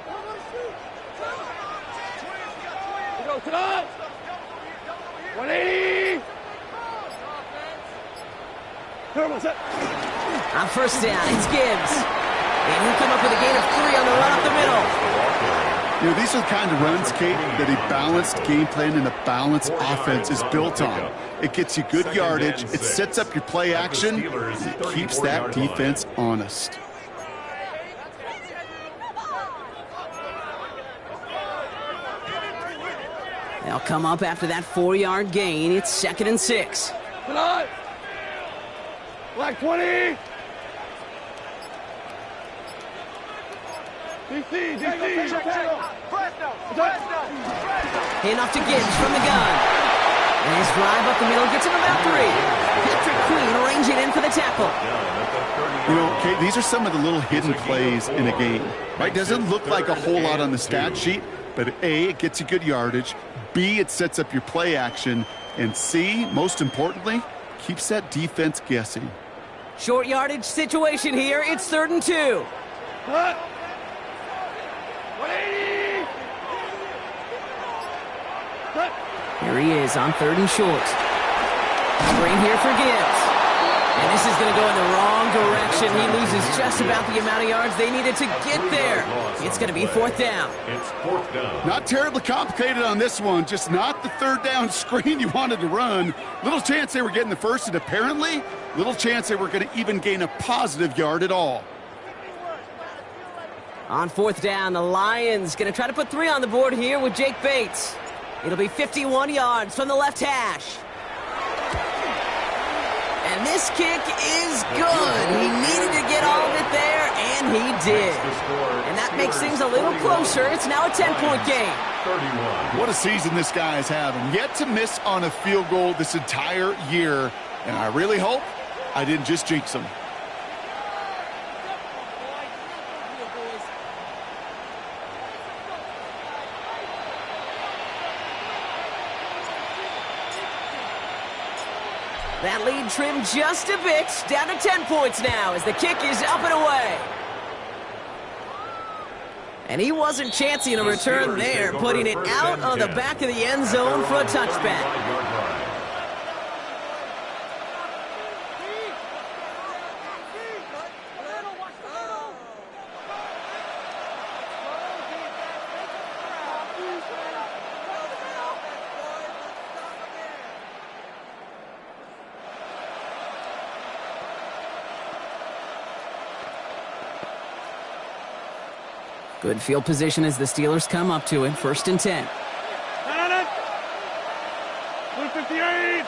Go to the 180. On 1st down, it's Gibbs. And he'll come up with a gain of 3 on the run up the middle. You know, these are the kind of runs, Kate, that a balanced game plan and a balanced offense is built on. It gets you good yardage, it sets up your play action, and it keeps that defense honest. They'll come up after that 4-yard gain. It's 2nd and 6. Black 20. Handoff to Gibbs from the gun. And his drive up the middle gets him about 3. Patrick Queen arranging in for the tackle. You know, Kate, these are some of the little hidden plays in a game. Right? Doesn't look like a whole lot on the stat sheet, but A, it gets you good yardage. B, it sets up your play action. And C, most importantly, keeps that defense guessing. Short yardage situation here. It's 3rd and 2. 180. Here he is on 3rd and short. Screen here for Gibbs. And this is going to go in the wrong direction. He loses just about the amount of yards they needed to get there. It's going to be 4th down. It's 4th down. Not terribly complicated on this one. Just not the 3rd down screen you wanted to run. Little chance they were getting the first, and apparently little chance they were going to even gain a positive yard at all. On 4th down, the Lions going to try to put 3 on the board here with Jake Bates. It'll be 51 yards from the left hash. And this kick is good. He needed to get all of it there, and he did. And that makes things a little closer. It's now a 10-point game. 31. What a season this guy is having. Yet to miss on a field goal this entire year. And I really hope I didn't just jinx him. That lead trimmed just a bit, down to 10 points now as the kick is up and away. And he wasn't chancing a return there, putting it out on the back of the end zone for a touchback. Good field position as the Steelers come up to it. 1st and 10. 158.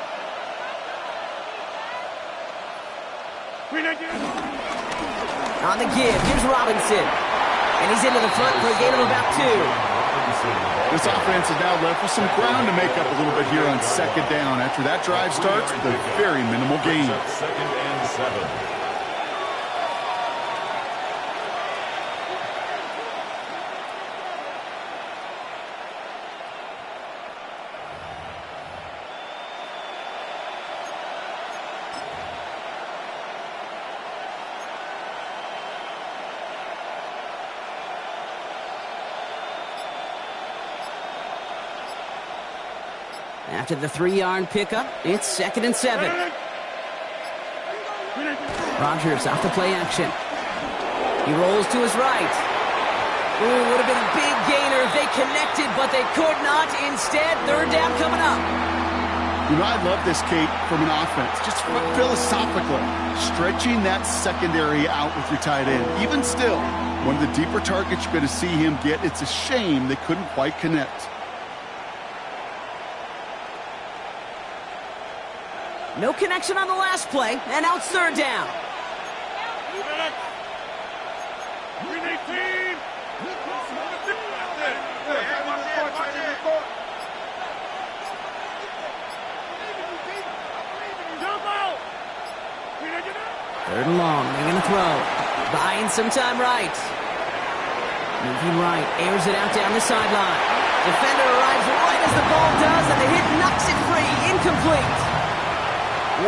On the give, here's Robinson. And he's into the front for a gain of about 2. This offense is now left with some ground to make up a little bit here on 2nd down. After that drive starts with a very minimal gain. 2nd and 7. After the 3-yard pickup, it's 2nd and 7. Rodgers off the play action. He rolls to his right. Ooh, would have been a big gainer if they connected, but they could not. Instead, 3rd down coming up. You know, I love this, Kate, from an offense. Just philosophically, stretching that secondary out with your tight end. Even still, one of the deeper targets you're going to see him get. It's a shame they couldn't quite connect. No connection on the last play, and now it's 3rd down. Third and long, they're going to throw. Buying some time right. Moving right, airs it out down the sideline. Defender arrives right as the ball does, and the hit knocks it free. Incomplete.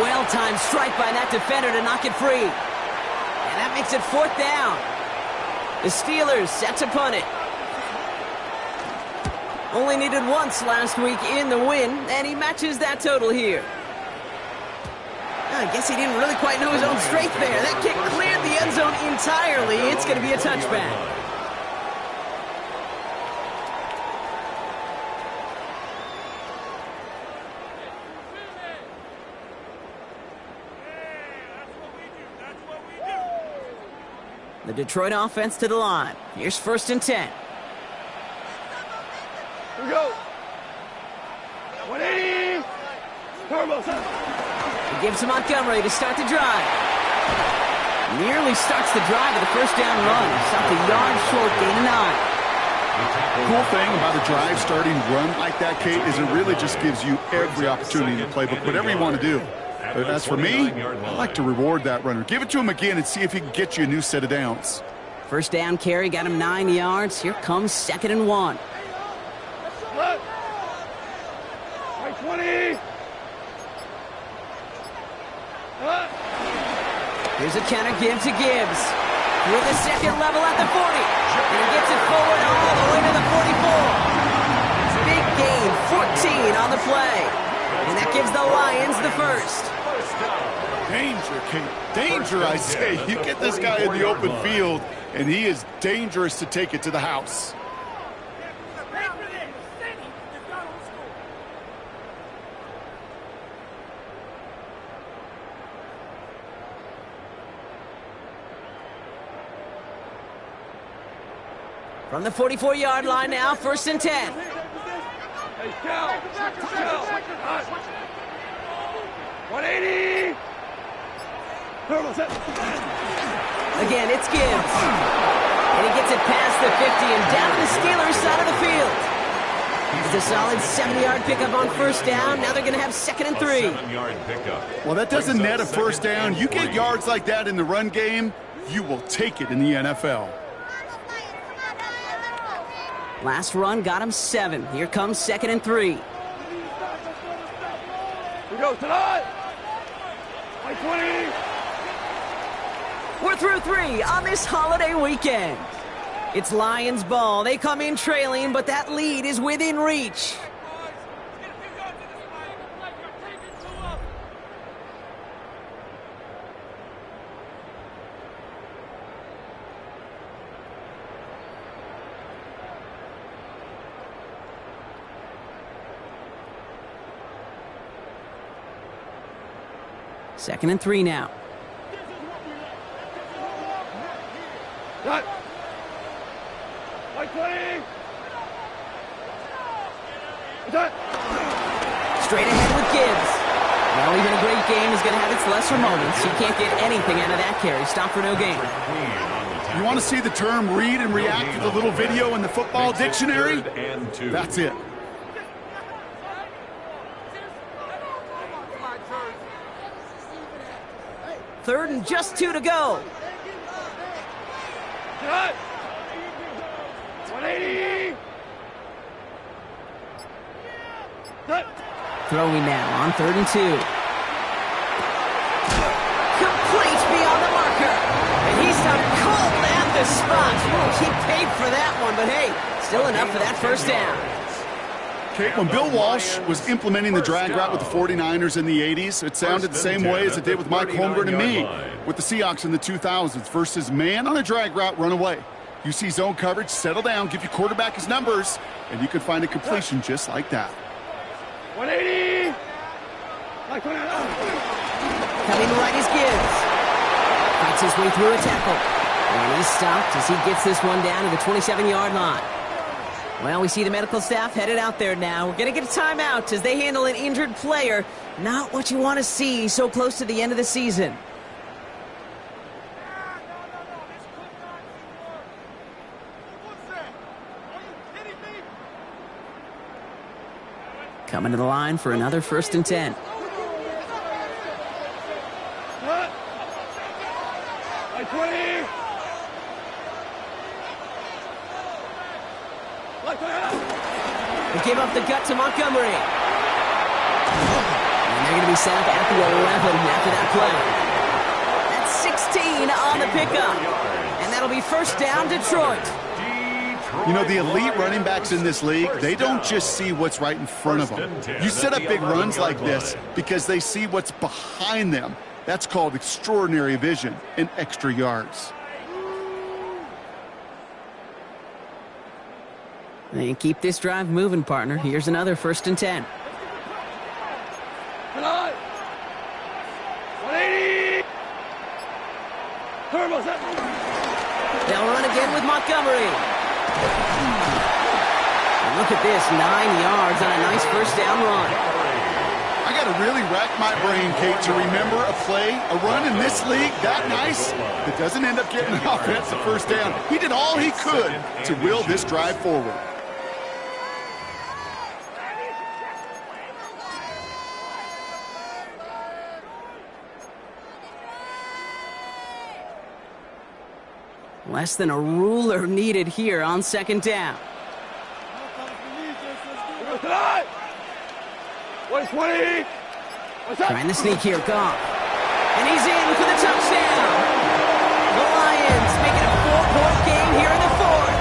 Well-timed strike by that defender to knock it free. And that makes it 4th down. The Steelers set to punt it. Only needed once last week in the win, and he matches that total here. I guess he didn't really quite know his own strength there. That kick cleared the end zone entirely. It's going to be a touchback. The Detroit offense to the line. Here's 1st and 10. Here we go. 180. Turbo. He gives to Montgomery to start the drive. Nearly starts the drive with a 1st down run. Stopped a yard short, gain of 9. Cool thing about a drive starting run like that, Kate, is it really just gives you every opportunity in the playbook, whatever you want to do. But as for me, I like to reward that runner. Give it to him again and see if he can get you a new set of downs. 1st down carry, got him 9 yards. Here comes 2nd and 1. Right 20. Here's a counter give to Gibbs. With a 2nd level at the 40. And he gets it forward all the way to the 44. Big gain, 14 on the play. And that gives the Lions the 1st. Danger, Kate. Danger, I say. You get this guy in the open field, and he is dangerous to take it to the house. From the 44-yard line now, 1st and 10. Hey, Cal. 180. Again, it's Gibbs. And he gets it past the 50 and down to the Steelers' side of the field. It's a solid 7-yard pickup on 1st down. Now they're going to have 2nd and 3. 7-yard pickup. Well, that doesn't net a 1st down. You get yards like that in the run game, you will take it in the NFL. Last run got him 7. Here comes 2nd and 3. We go tonight. 20. We're through 3 on this holiday weekend. It's Lions ball. They come in trailing, but that lead is within reach. Second and 3 now. Cut. Like 20. Cut. Straight ahead with Gibbs. Well, even a great game is going to have its lesser moments. You can't get anything out of that carry. Stop for no gain. You want to see the term read and react to the little video in the football dictionary? That's it. Third and just 2 to go. Cut. 180. Cut. Throwing now on 3rd and 2. Complete beyond the marker. And he's stopped cold at the spot. He paid for that one, but hey, still enough for that first down. Kate, when Bill Walsh was implementing the drag route with the 49ers in the 80s, it sounded the same way as it did with Mike Holmgren and me with the Seahawks in the 2000s versus man on a drag route, run away. You see zone coverage, settle down, give your quarterback his numbers, and you can find a completion just like that. 180. Like 20. Coming right is Gibbs. Fights his way through a tackle. And he's stopped as he gets this one down to the 27-yard line. Well, we see the medical staff headed out there now. We're going to get a timeout as they handle an injured player. Not what you want to see so close to the end of the season. Coming to the line for another 1st and 10. Cut. Like 20. Like 20. They give up the gut to Montgomery. And they're going to be set up at the 11 after that play. That's 16 on the pickup. And that'll be first down, Detroit. You know, the elite running backs in this league, they don't just see what's right in front of them. You set up big runs like this because they see what's behind them. That's called extraordinary vision and extra yards. And keep this drive moving, partner. Here's another 1st and 10. 180. Turbo set. They'll run again with Montgomery. And look at this, 9 yards on a nice first down run. I got to really rack my brain, Kate, to remember a play, a run in this league that nice that doesn't end up getting an offensive first down. He did all he could to will this drive forward. Less than a ruler needed here on 2nd down. 120. Trying to sneak here, Goff. And he's in for the touchdown. The Lions make it a 4-point game here in the 4th.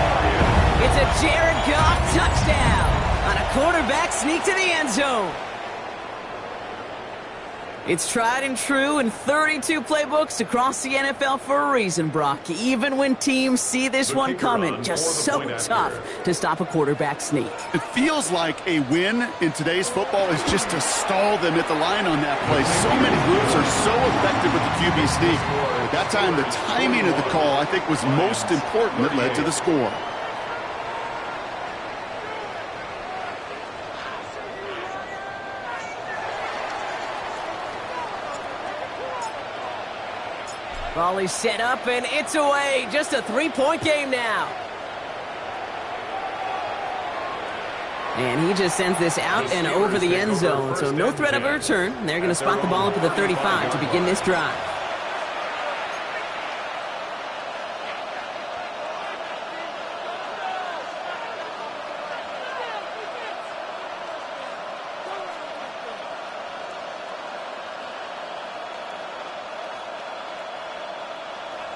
It's a Jared Goff touchdown on a quarterback sneak to the end zone. It's tried and true in 32 playbooks across the NFL for a reason, Brock. Even when teams see this one coming, just so tough to stop a quarterback sneak. It feels like a win in today's football is just to stall them at the line on that play. So many groups are so effective with the QB sneak. At that time, the timing of the call, I think, was most important that led to the score. Volley set up, and it's away. Just a 3-point game now. And he just sends this out and over the end zone, so no threat of a return. They're going to spot the ball up at the 35 to begin this drive.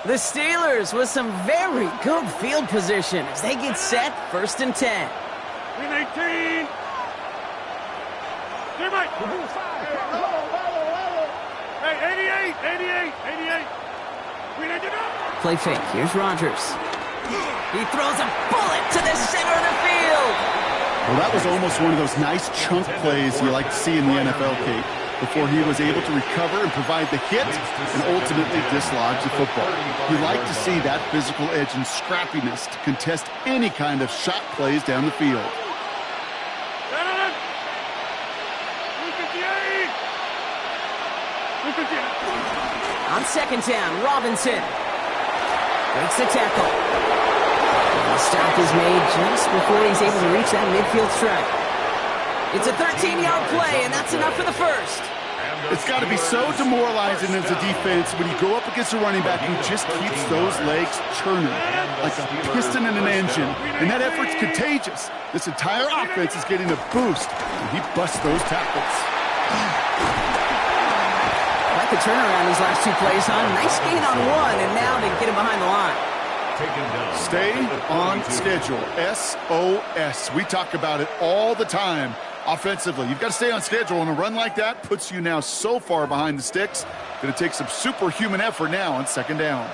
The Steelers with some very good field position as they get set, 1st and 10. Win 18. Hey, 88. Win 89. Play fake. Here's Rodgers. He throws a bullet to the center of the field. Well, that was almost one of those nice chunk plays you like to see in the NFL, Kate, before he was able to recover and provide the hit and ultimately dislodge the football. You like to see that physical edge and scrappiness to contest any kind of shot plays down the field. 258. On 2nd down, Robinson breaks the tackle. And the stop is made just before he's able to reach that midfield strike. It's a 13-yard play, and that's enough for the first. It's got to be so demoralizing as a defense when you go up against a running back who just keeps those legs churning like a piston in an engine. And that effort's contagious. This entire offense is getting a boost, and he busts those tackles. Like the turnaround these last 2 plays, huh? Nice gain on 1, and now they get him behind the line. Stay on schedule. SOS. We talk about it all the time. Offensively, you've got to stay on schedule, and a run like that puts you now so far behind the sticks. Going to take some superhuman effort now on 2nd down.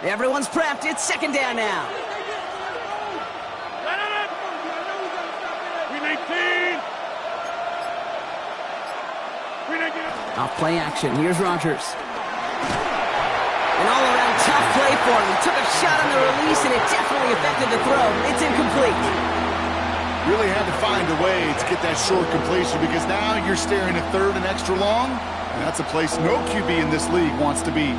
Everyone's prepped. It's 2nd down now. Off play action. Here's Rodgers. An all-around tough play for him. He took a shot on the release, and it definitely affected the throw. It's incomplete. Really had to find a way to get that short completion because now you're staring at 3rd and extra long, and that's a place no QB in this league wants to be.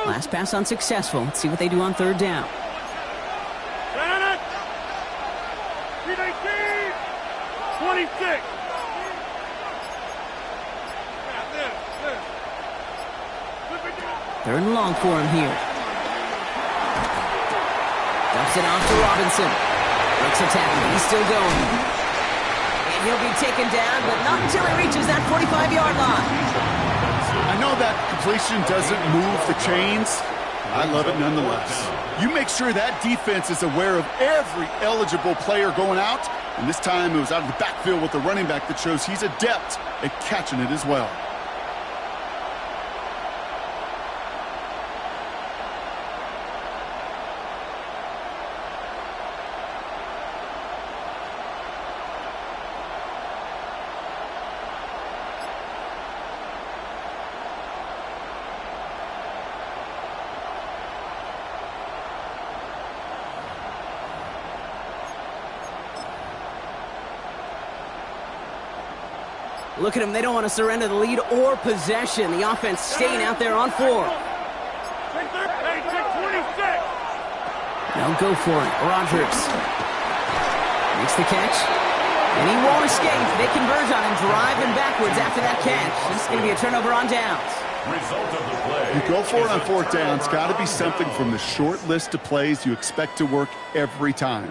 Last pass unsuccessful. Let's see what they do on 3rd down. 26. Third and long for him here. Dumps it off to Robinson. Breaks a tackle. He's still going. And he'll be taken down, but not until he reaches that 45-yard line. I know that completion doesn't move the chains. I love it nonetheless. You make sure that defense is aware of every eligible player going out, and this time it was out of the backfield with the running back that shows he's adept at catching it as well. Look at them. They don't want to surrender the lead or possession. The offense staying out there on 4. They'll go for it. Rodgers makes the catch, and he won't escape. They converge on him, driving backwards after that catch. This is going to be a turnover on downs. You go for it on 4th down. It's got to be something from the short list of plays you expect to work every time.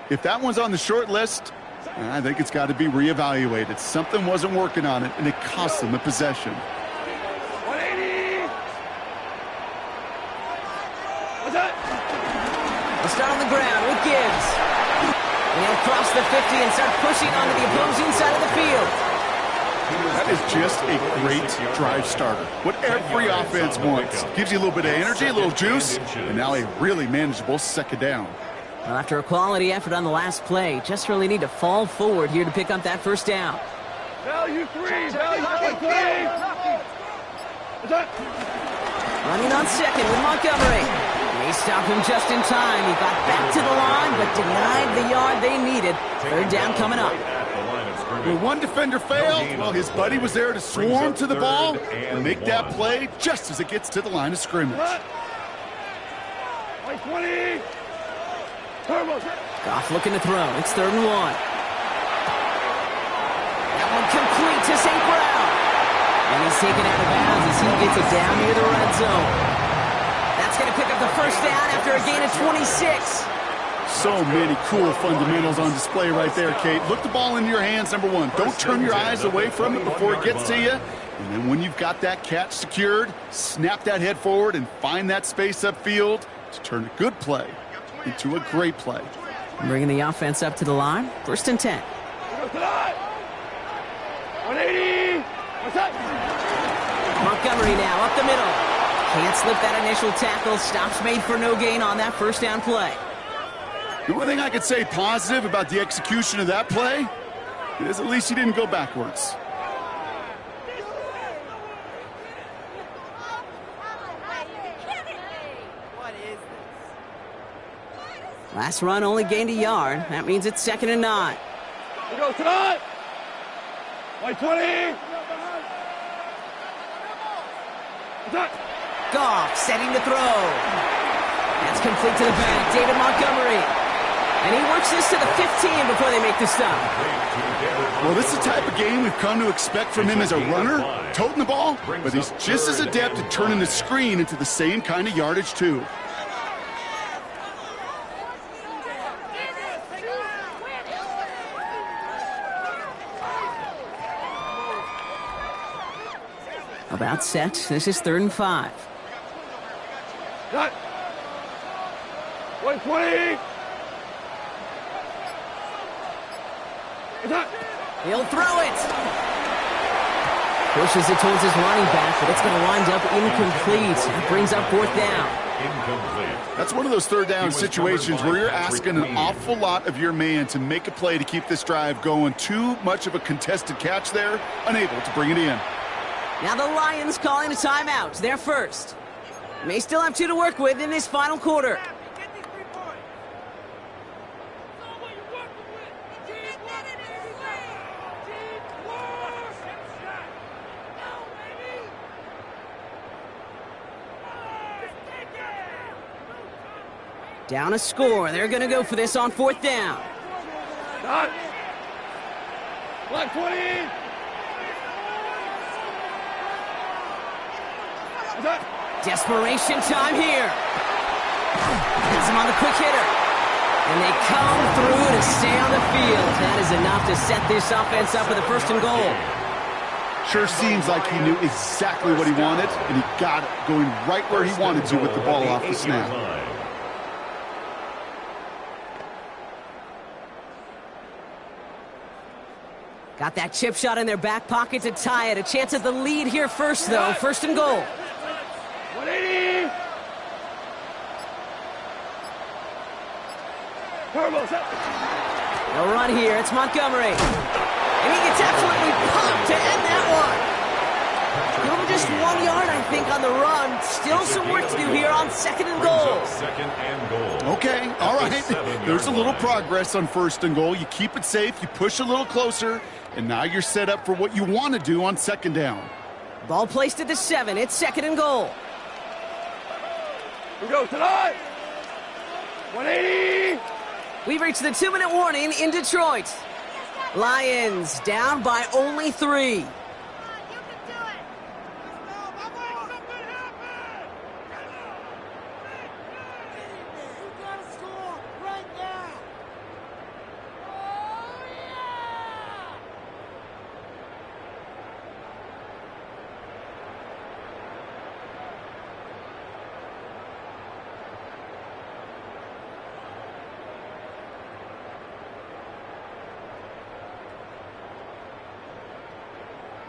If that one's on the short list, I think it's got to be reevaluated. Something wasn't working on it, and it cost them the possession. 180. What's that? They'll start on the ground with Gibbs. And he'll cross the 50 and start pushing onto the opposing side of the field. That is just a great drive starter. What every offense wants. Gives you a little bit of energy, a little juice, and now a really manageable 2nd down. Well, after a quality effort on the last play, just really need to fall forward here to pick up that 1st down. Value 3. Value 3. What's that? Running on 2nd with Montgomery. They stopped him just in time. He got back to the line, but denied the yard they needed. 3rd down coming up. When one defender failed, well, his buddy was there to swarm to the ball and make that play just as it gets to the line of scrimmage. Like 20. Turbo. Goff looking to throw. It's 3rd and 1. That one complete to St. Brown. And he's taken out of bounds as he gets it down near the red zone. That's going to pick up the first down after a gain of 26. So many cool fundamentals on display right there, Kate. Look the ball into your hands, number one. Don't turn your eyes away from it before it gets to you. And then when you've got that catch secured, snap that head forward and find that space upfield to turn a good play into a great play. Bringing the offense up to the line. 1st and 10. 180. What's that? Montgomery now up the middle. Can't slip that initial tackle. Stops made for no gain on that 1st down play. The one thing I could say positive about the execution of that play is at least he didn't go backwards. Last run only gained a yard. That means it's 2nd and 9. We go tonight. Like 20. What's that? Goff setting the throw. That's complete to the back. David Montgomery. And he works this to the 15 before they make the stop. Well, this is the type of game we've come to expect from him as a runner, toting the ball, but he's just as adept at turning the screen into the same kind of yardage, too. About set. This is 3rd and 5. Cut. 120. He'll throw it. Pushes it towards his running back, but it's going to wind up incomplete. That brings up 4th down. Incomplete. That's one of those 3rd down situations where you're asking an awful lot of your man to make a play to keep this drive going. Too much of a contested catch there, unable to bring it in. Now the Lions calling a timeout. They're first. May still have 2 to work with in this final quarter. Down a score. They're going to go for this on 4th down. Cut. 120. Desperation time here. Has him on the quick hitter. And they come through to stay on the field. That is enough to set this offense up with a 1st and goal. Sure seems like he knew exactly what he wanted, and he got it going right where he wanted to with the ball off the snap. Got that chip shot in their back pocket to tie it. A chance at the lead here first, though. 1st and goal. 180. Turbo set. No run here. It's Montgomery. And he gets absolutely pumped to end that one. Still just 1 yard, I think, on the run. Still some work to do here on 2nd and goal. 2nd and goal. Okay, all right. There's a little progress on 1st and goal. You keep it safe, you push a little closer, and now you're set up for what you want to do on 2nd down. Ball placed at the 7. It's 2nd and goal. We go tonight. 180. We've reached the 2-minute warning in Detroit. Lions down by only 3.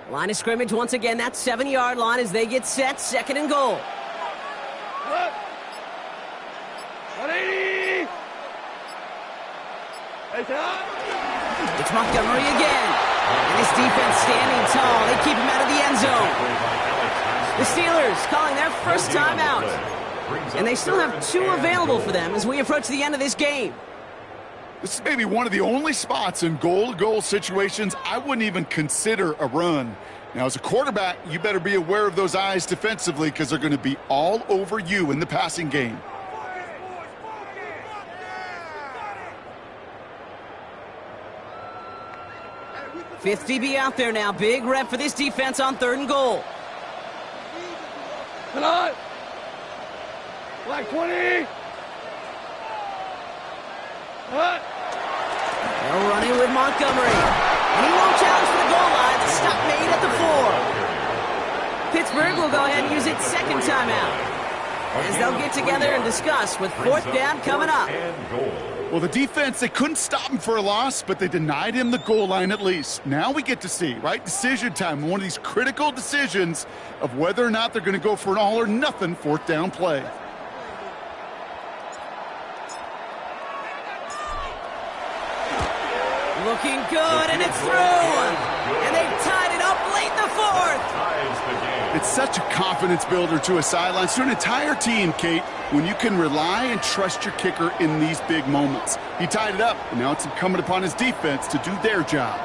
Line of scrimmage once again, that 7-yard line as they get set, 2nd and goal. 180. It's Montgomery again. And this defense standing tall. They keep him out of the end zone. The Steelers calling their first timeout. And they still have 2 available for them as we approach the end of this game. This is maybe one of the only spots in goal-to-goal situations I wouldn't even consider a run. Now, as a quarterback, you better be aware of those eyes defensively because they're going to be all over you in the passing game. Fifth DB out there now. Big rep for this defense on 3rd and goal. Come on. Black 20. What? They'll run it with Montgomery. And he won't challenge for the goal line. The stop made at the 4. Pittsburgh will go ahead and use its second timeout, as they'll get together and discuss with 4th down coming up. Well, the defense, they couldn't stop him for a loss, but they denied him the goal line at least. Now we get to see, right, decision time, one of these critical decisions of whether or not they're going to go for an all-or-nothing 4th down play. Looking good, and it's through. And they've tied it up late in the 4th. It's such a confidence builder to a sideline, to an entire team, Kate, when you can rely and trust your kicker in these big moments. He tied it up, and now it's incumbent upon his defense to do their job.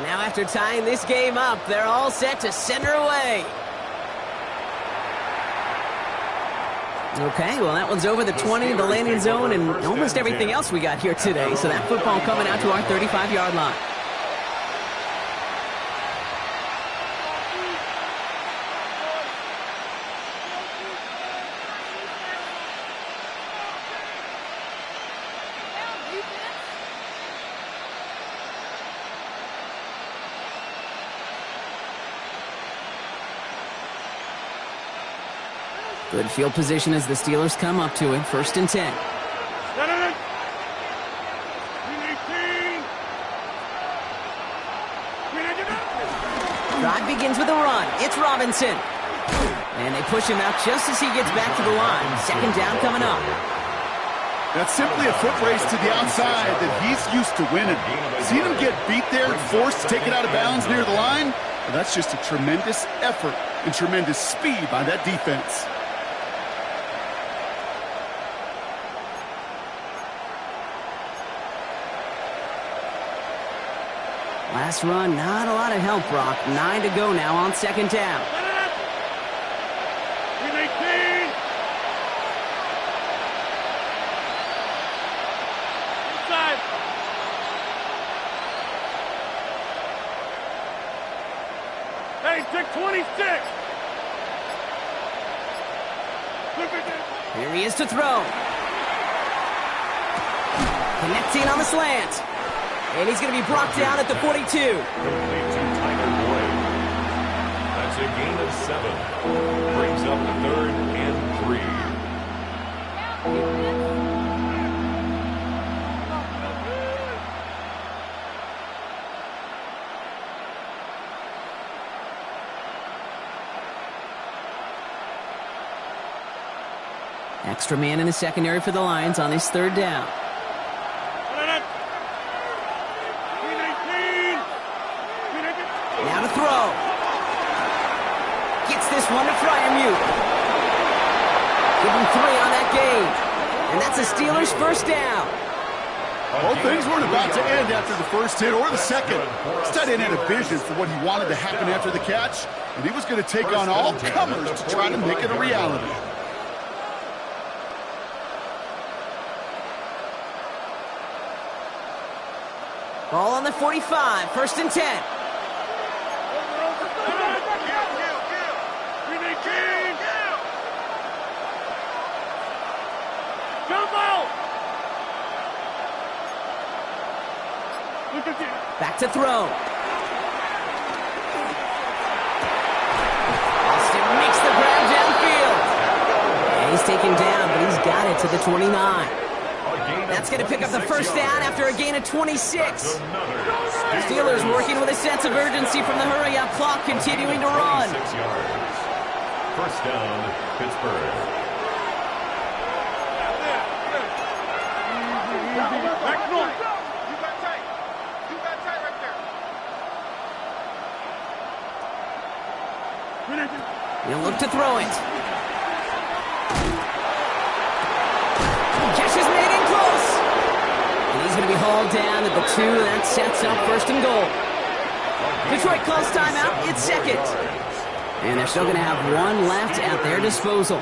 Now after tying this game up, they're all set to send her away. Okay, well that one's over the 20, the landing zone, and almost everything else we got here today. So that football coming out to our 35-yard line. Good field position as the Steelers come up to it. 1st and 10. Drive begins with a run. It's Robinson. And they push him out just as he gets back to the line. 2nd down coming up. That's simply a foot race to the outside that he's used to winning. Seeing him get beat there and forced to take it out of bounds near the line, well, that's just a tremendous effort and tremendous speed by that defense. Last run, not a lot of help, Brock. 9 to go now on 2nd down. Inside. Hey, take 26. Here he is to throw. Connecting on the slant. And he's going to be brought down at the 42. Complete to Tyler Boyd. That's a gain of 7. Brings up the 3rd and 3. Extra man in the secondary for the Lions on this 3rd down. Now to throw. Gets this one to Fryermuth. Give him 3 on that game. And that's a Steelers 1st down. Well, things weren't about to end after the 1st hit or the 2nd. Steadman had a vision for what he wanted to happen after the catch, and he was going to take on all comers to try to make it a reality. Ball on the 45, 1st and 10. Back to throw. Austin makes the grab downfield. And he's taken down, but he's got it to the 29. That's going to pick up the 1st down after a gain of 26. Steelers working with a sense of urgency from the hurry-up clock, continuing to run. 6 yards. 1st down, Pittsburgh. He'll look to throw it. Catch is made in close. And he's going to be hauled ball down at the 2, and that sets up first and goal. Detroit calls timeout. It's second. And they're still going to have one left at their disposal.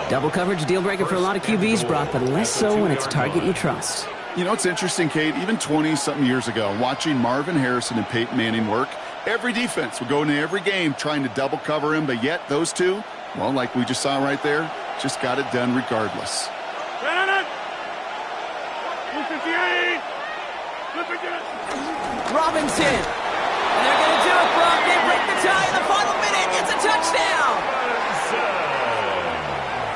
Double coverage, deal breaker for a lot of QBs, Brock, but less so when it's a target you trust. You know, it's interesting, Kate, even 20-something years ago, watching Marvin Harrison and Peyton Manning work, every defense would go into every game trying to double cover him, but yet those two, well, like we just saw right there, just got it done regardless. Robinson. And they're going to do it, Brock. They break the tie in the final minute. It's a touchdown.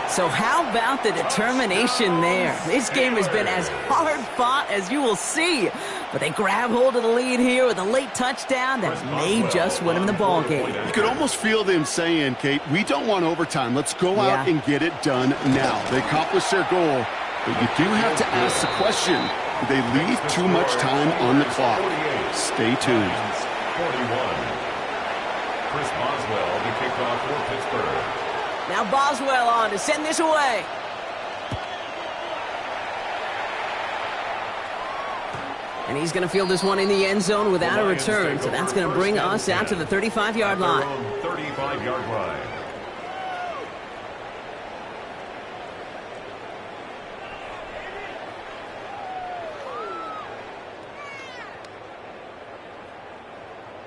So how about the determination there? This game has been as hard-fought as you will see. But they grab hold of the lead here with a late touchdown that may just win them the ball game. You could almost feel them saying, Kate, we don't want overtime. Let's go out and get it done now. They accomplished their goal, but you do have to ask the question, do they leave too much time on the clock? Stay tuned. 41. Chris Boswell to kick off for Pittsburgh. Now Boswell on to send this away. And he's going to field this one in the end zone without a return. So that's going to bring us out to the 35-yard line. 35-yard line.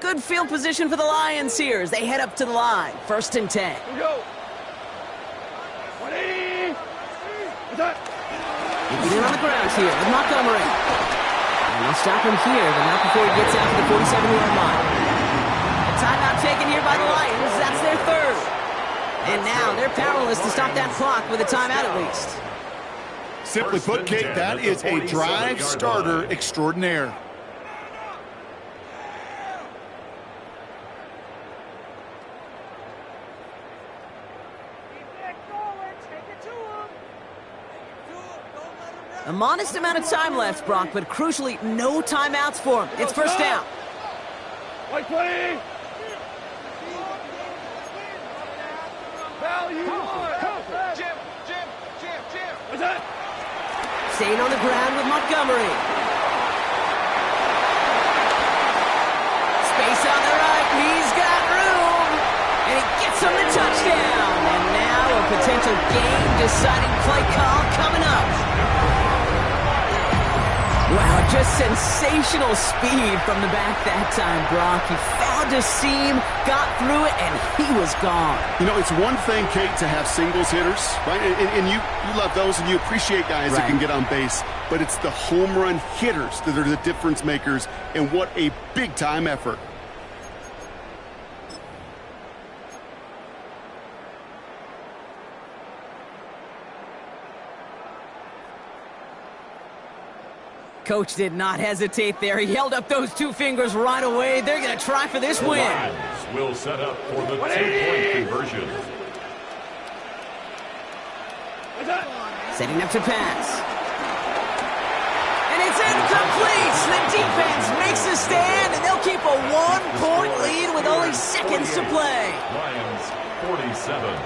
Good field position for the Lions here as they head up to the line. 1st and 10. Here we go. 180. What's that? Looking in on the ground here with Montgomery. And they'll stop him here, but not before he gets out to the 47-yard line. A timeout taken here by the Lions. That's their 3rd. And now they're powerless to stop that clock with a timeout at least. Simply put, Kate, that is a drive starter extraordinaire. A modest amount of time left, Brock, but crucially, no timeouts for him. It's 1st down. White 20. Jim. What's that? Staying on the ground with Montgomery. Space on the right. He's got room. And he gets him the touchdown. And now a potential game-deciding play call coming up. Wow, just sensational speed from the back that time, Brock. He found a seam, got through it, and he was gone. You know, it's one thing, Kate, to have singles hitters, right? And you love those, and you appreciate guys that can get on base. But it's the home run hitters that are the difference makers, and what a big-time effort. Coach did not hesitate there. He held up those 2 fingers right away. They're going to try for this win. Lions will set up for the 2-point conversion. Setting up to pass. And it's incomplete. The defense makes a stand, and they'll keep a 1-point lead with only seconds to play. Lions 47.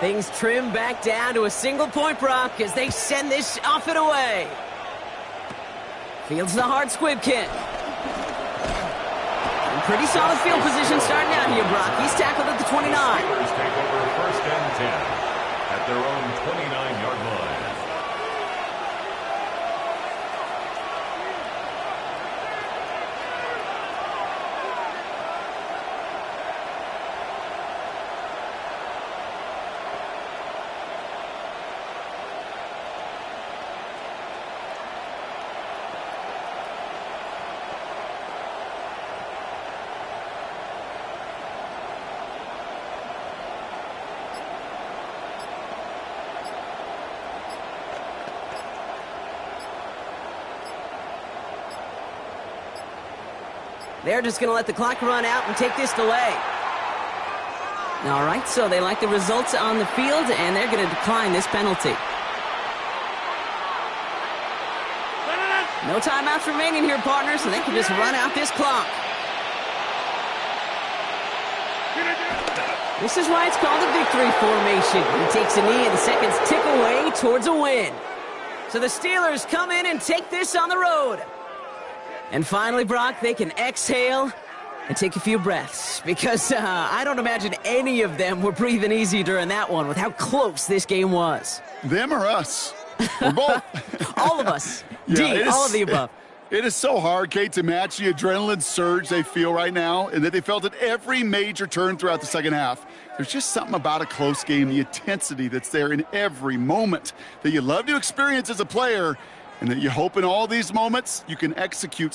Things trim back down to a single point, Brock, as they send this off and away. Fields the hard squib kick. And pretty solid field position starting out here, Brock. He's tackled at the 29. Steelers take over 1st and 10 at their own 29-yard line. They're just going to let the clock run out and take this delay. All right, so they like the results on the field, and they're going to decline this penalty. No timeouts remaining here, partners, so they can just run out this clock. This is why it's called a victory formation. He takes a knee, and the seconds tick away towards a win. So the Steelers come in and take this on the road. And finally, Brock, they can exhale and take a few breaths, because I don't imagine any of them were breathing easy during that one with how close this game was. Them or us? We're both. All of us. Yeah, all of the above. It is so hard, Kate, to match the adrenaline surge they feel right now, and that they felt at every major turn throughout the second half. There's just something about a close game, the intensity that's there in every moment that you love to experience as a player, and that you hope in all these moments you can execute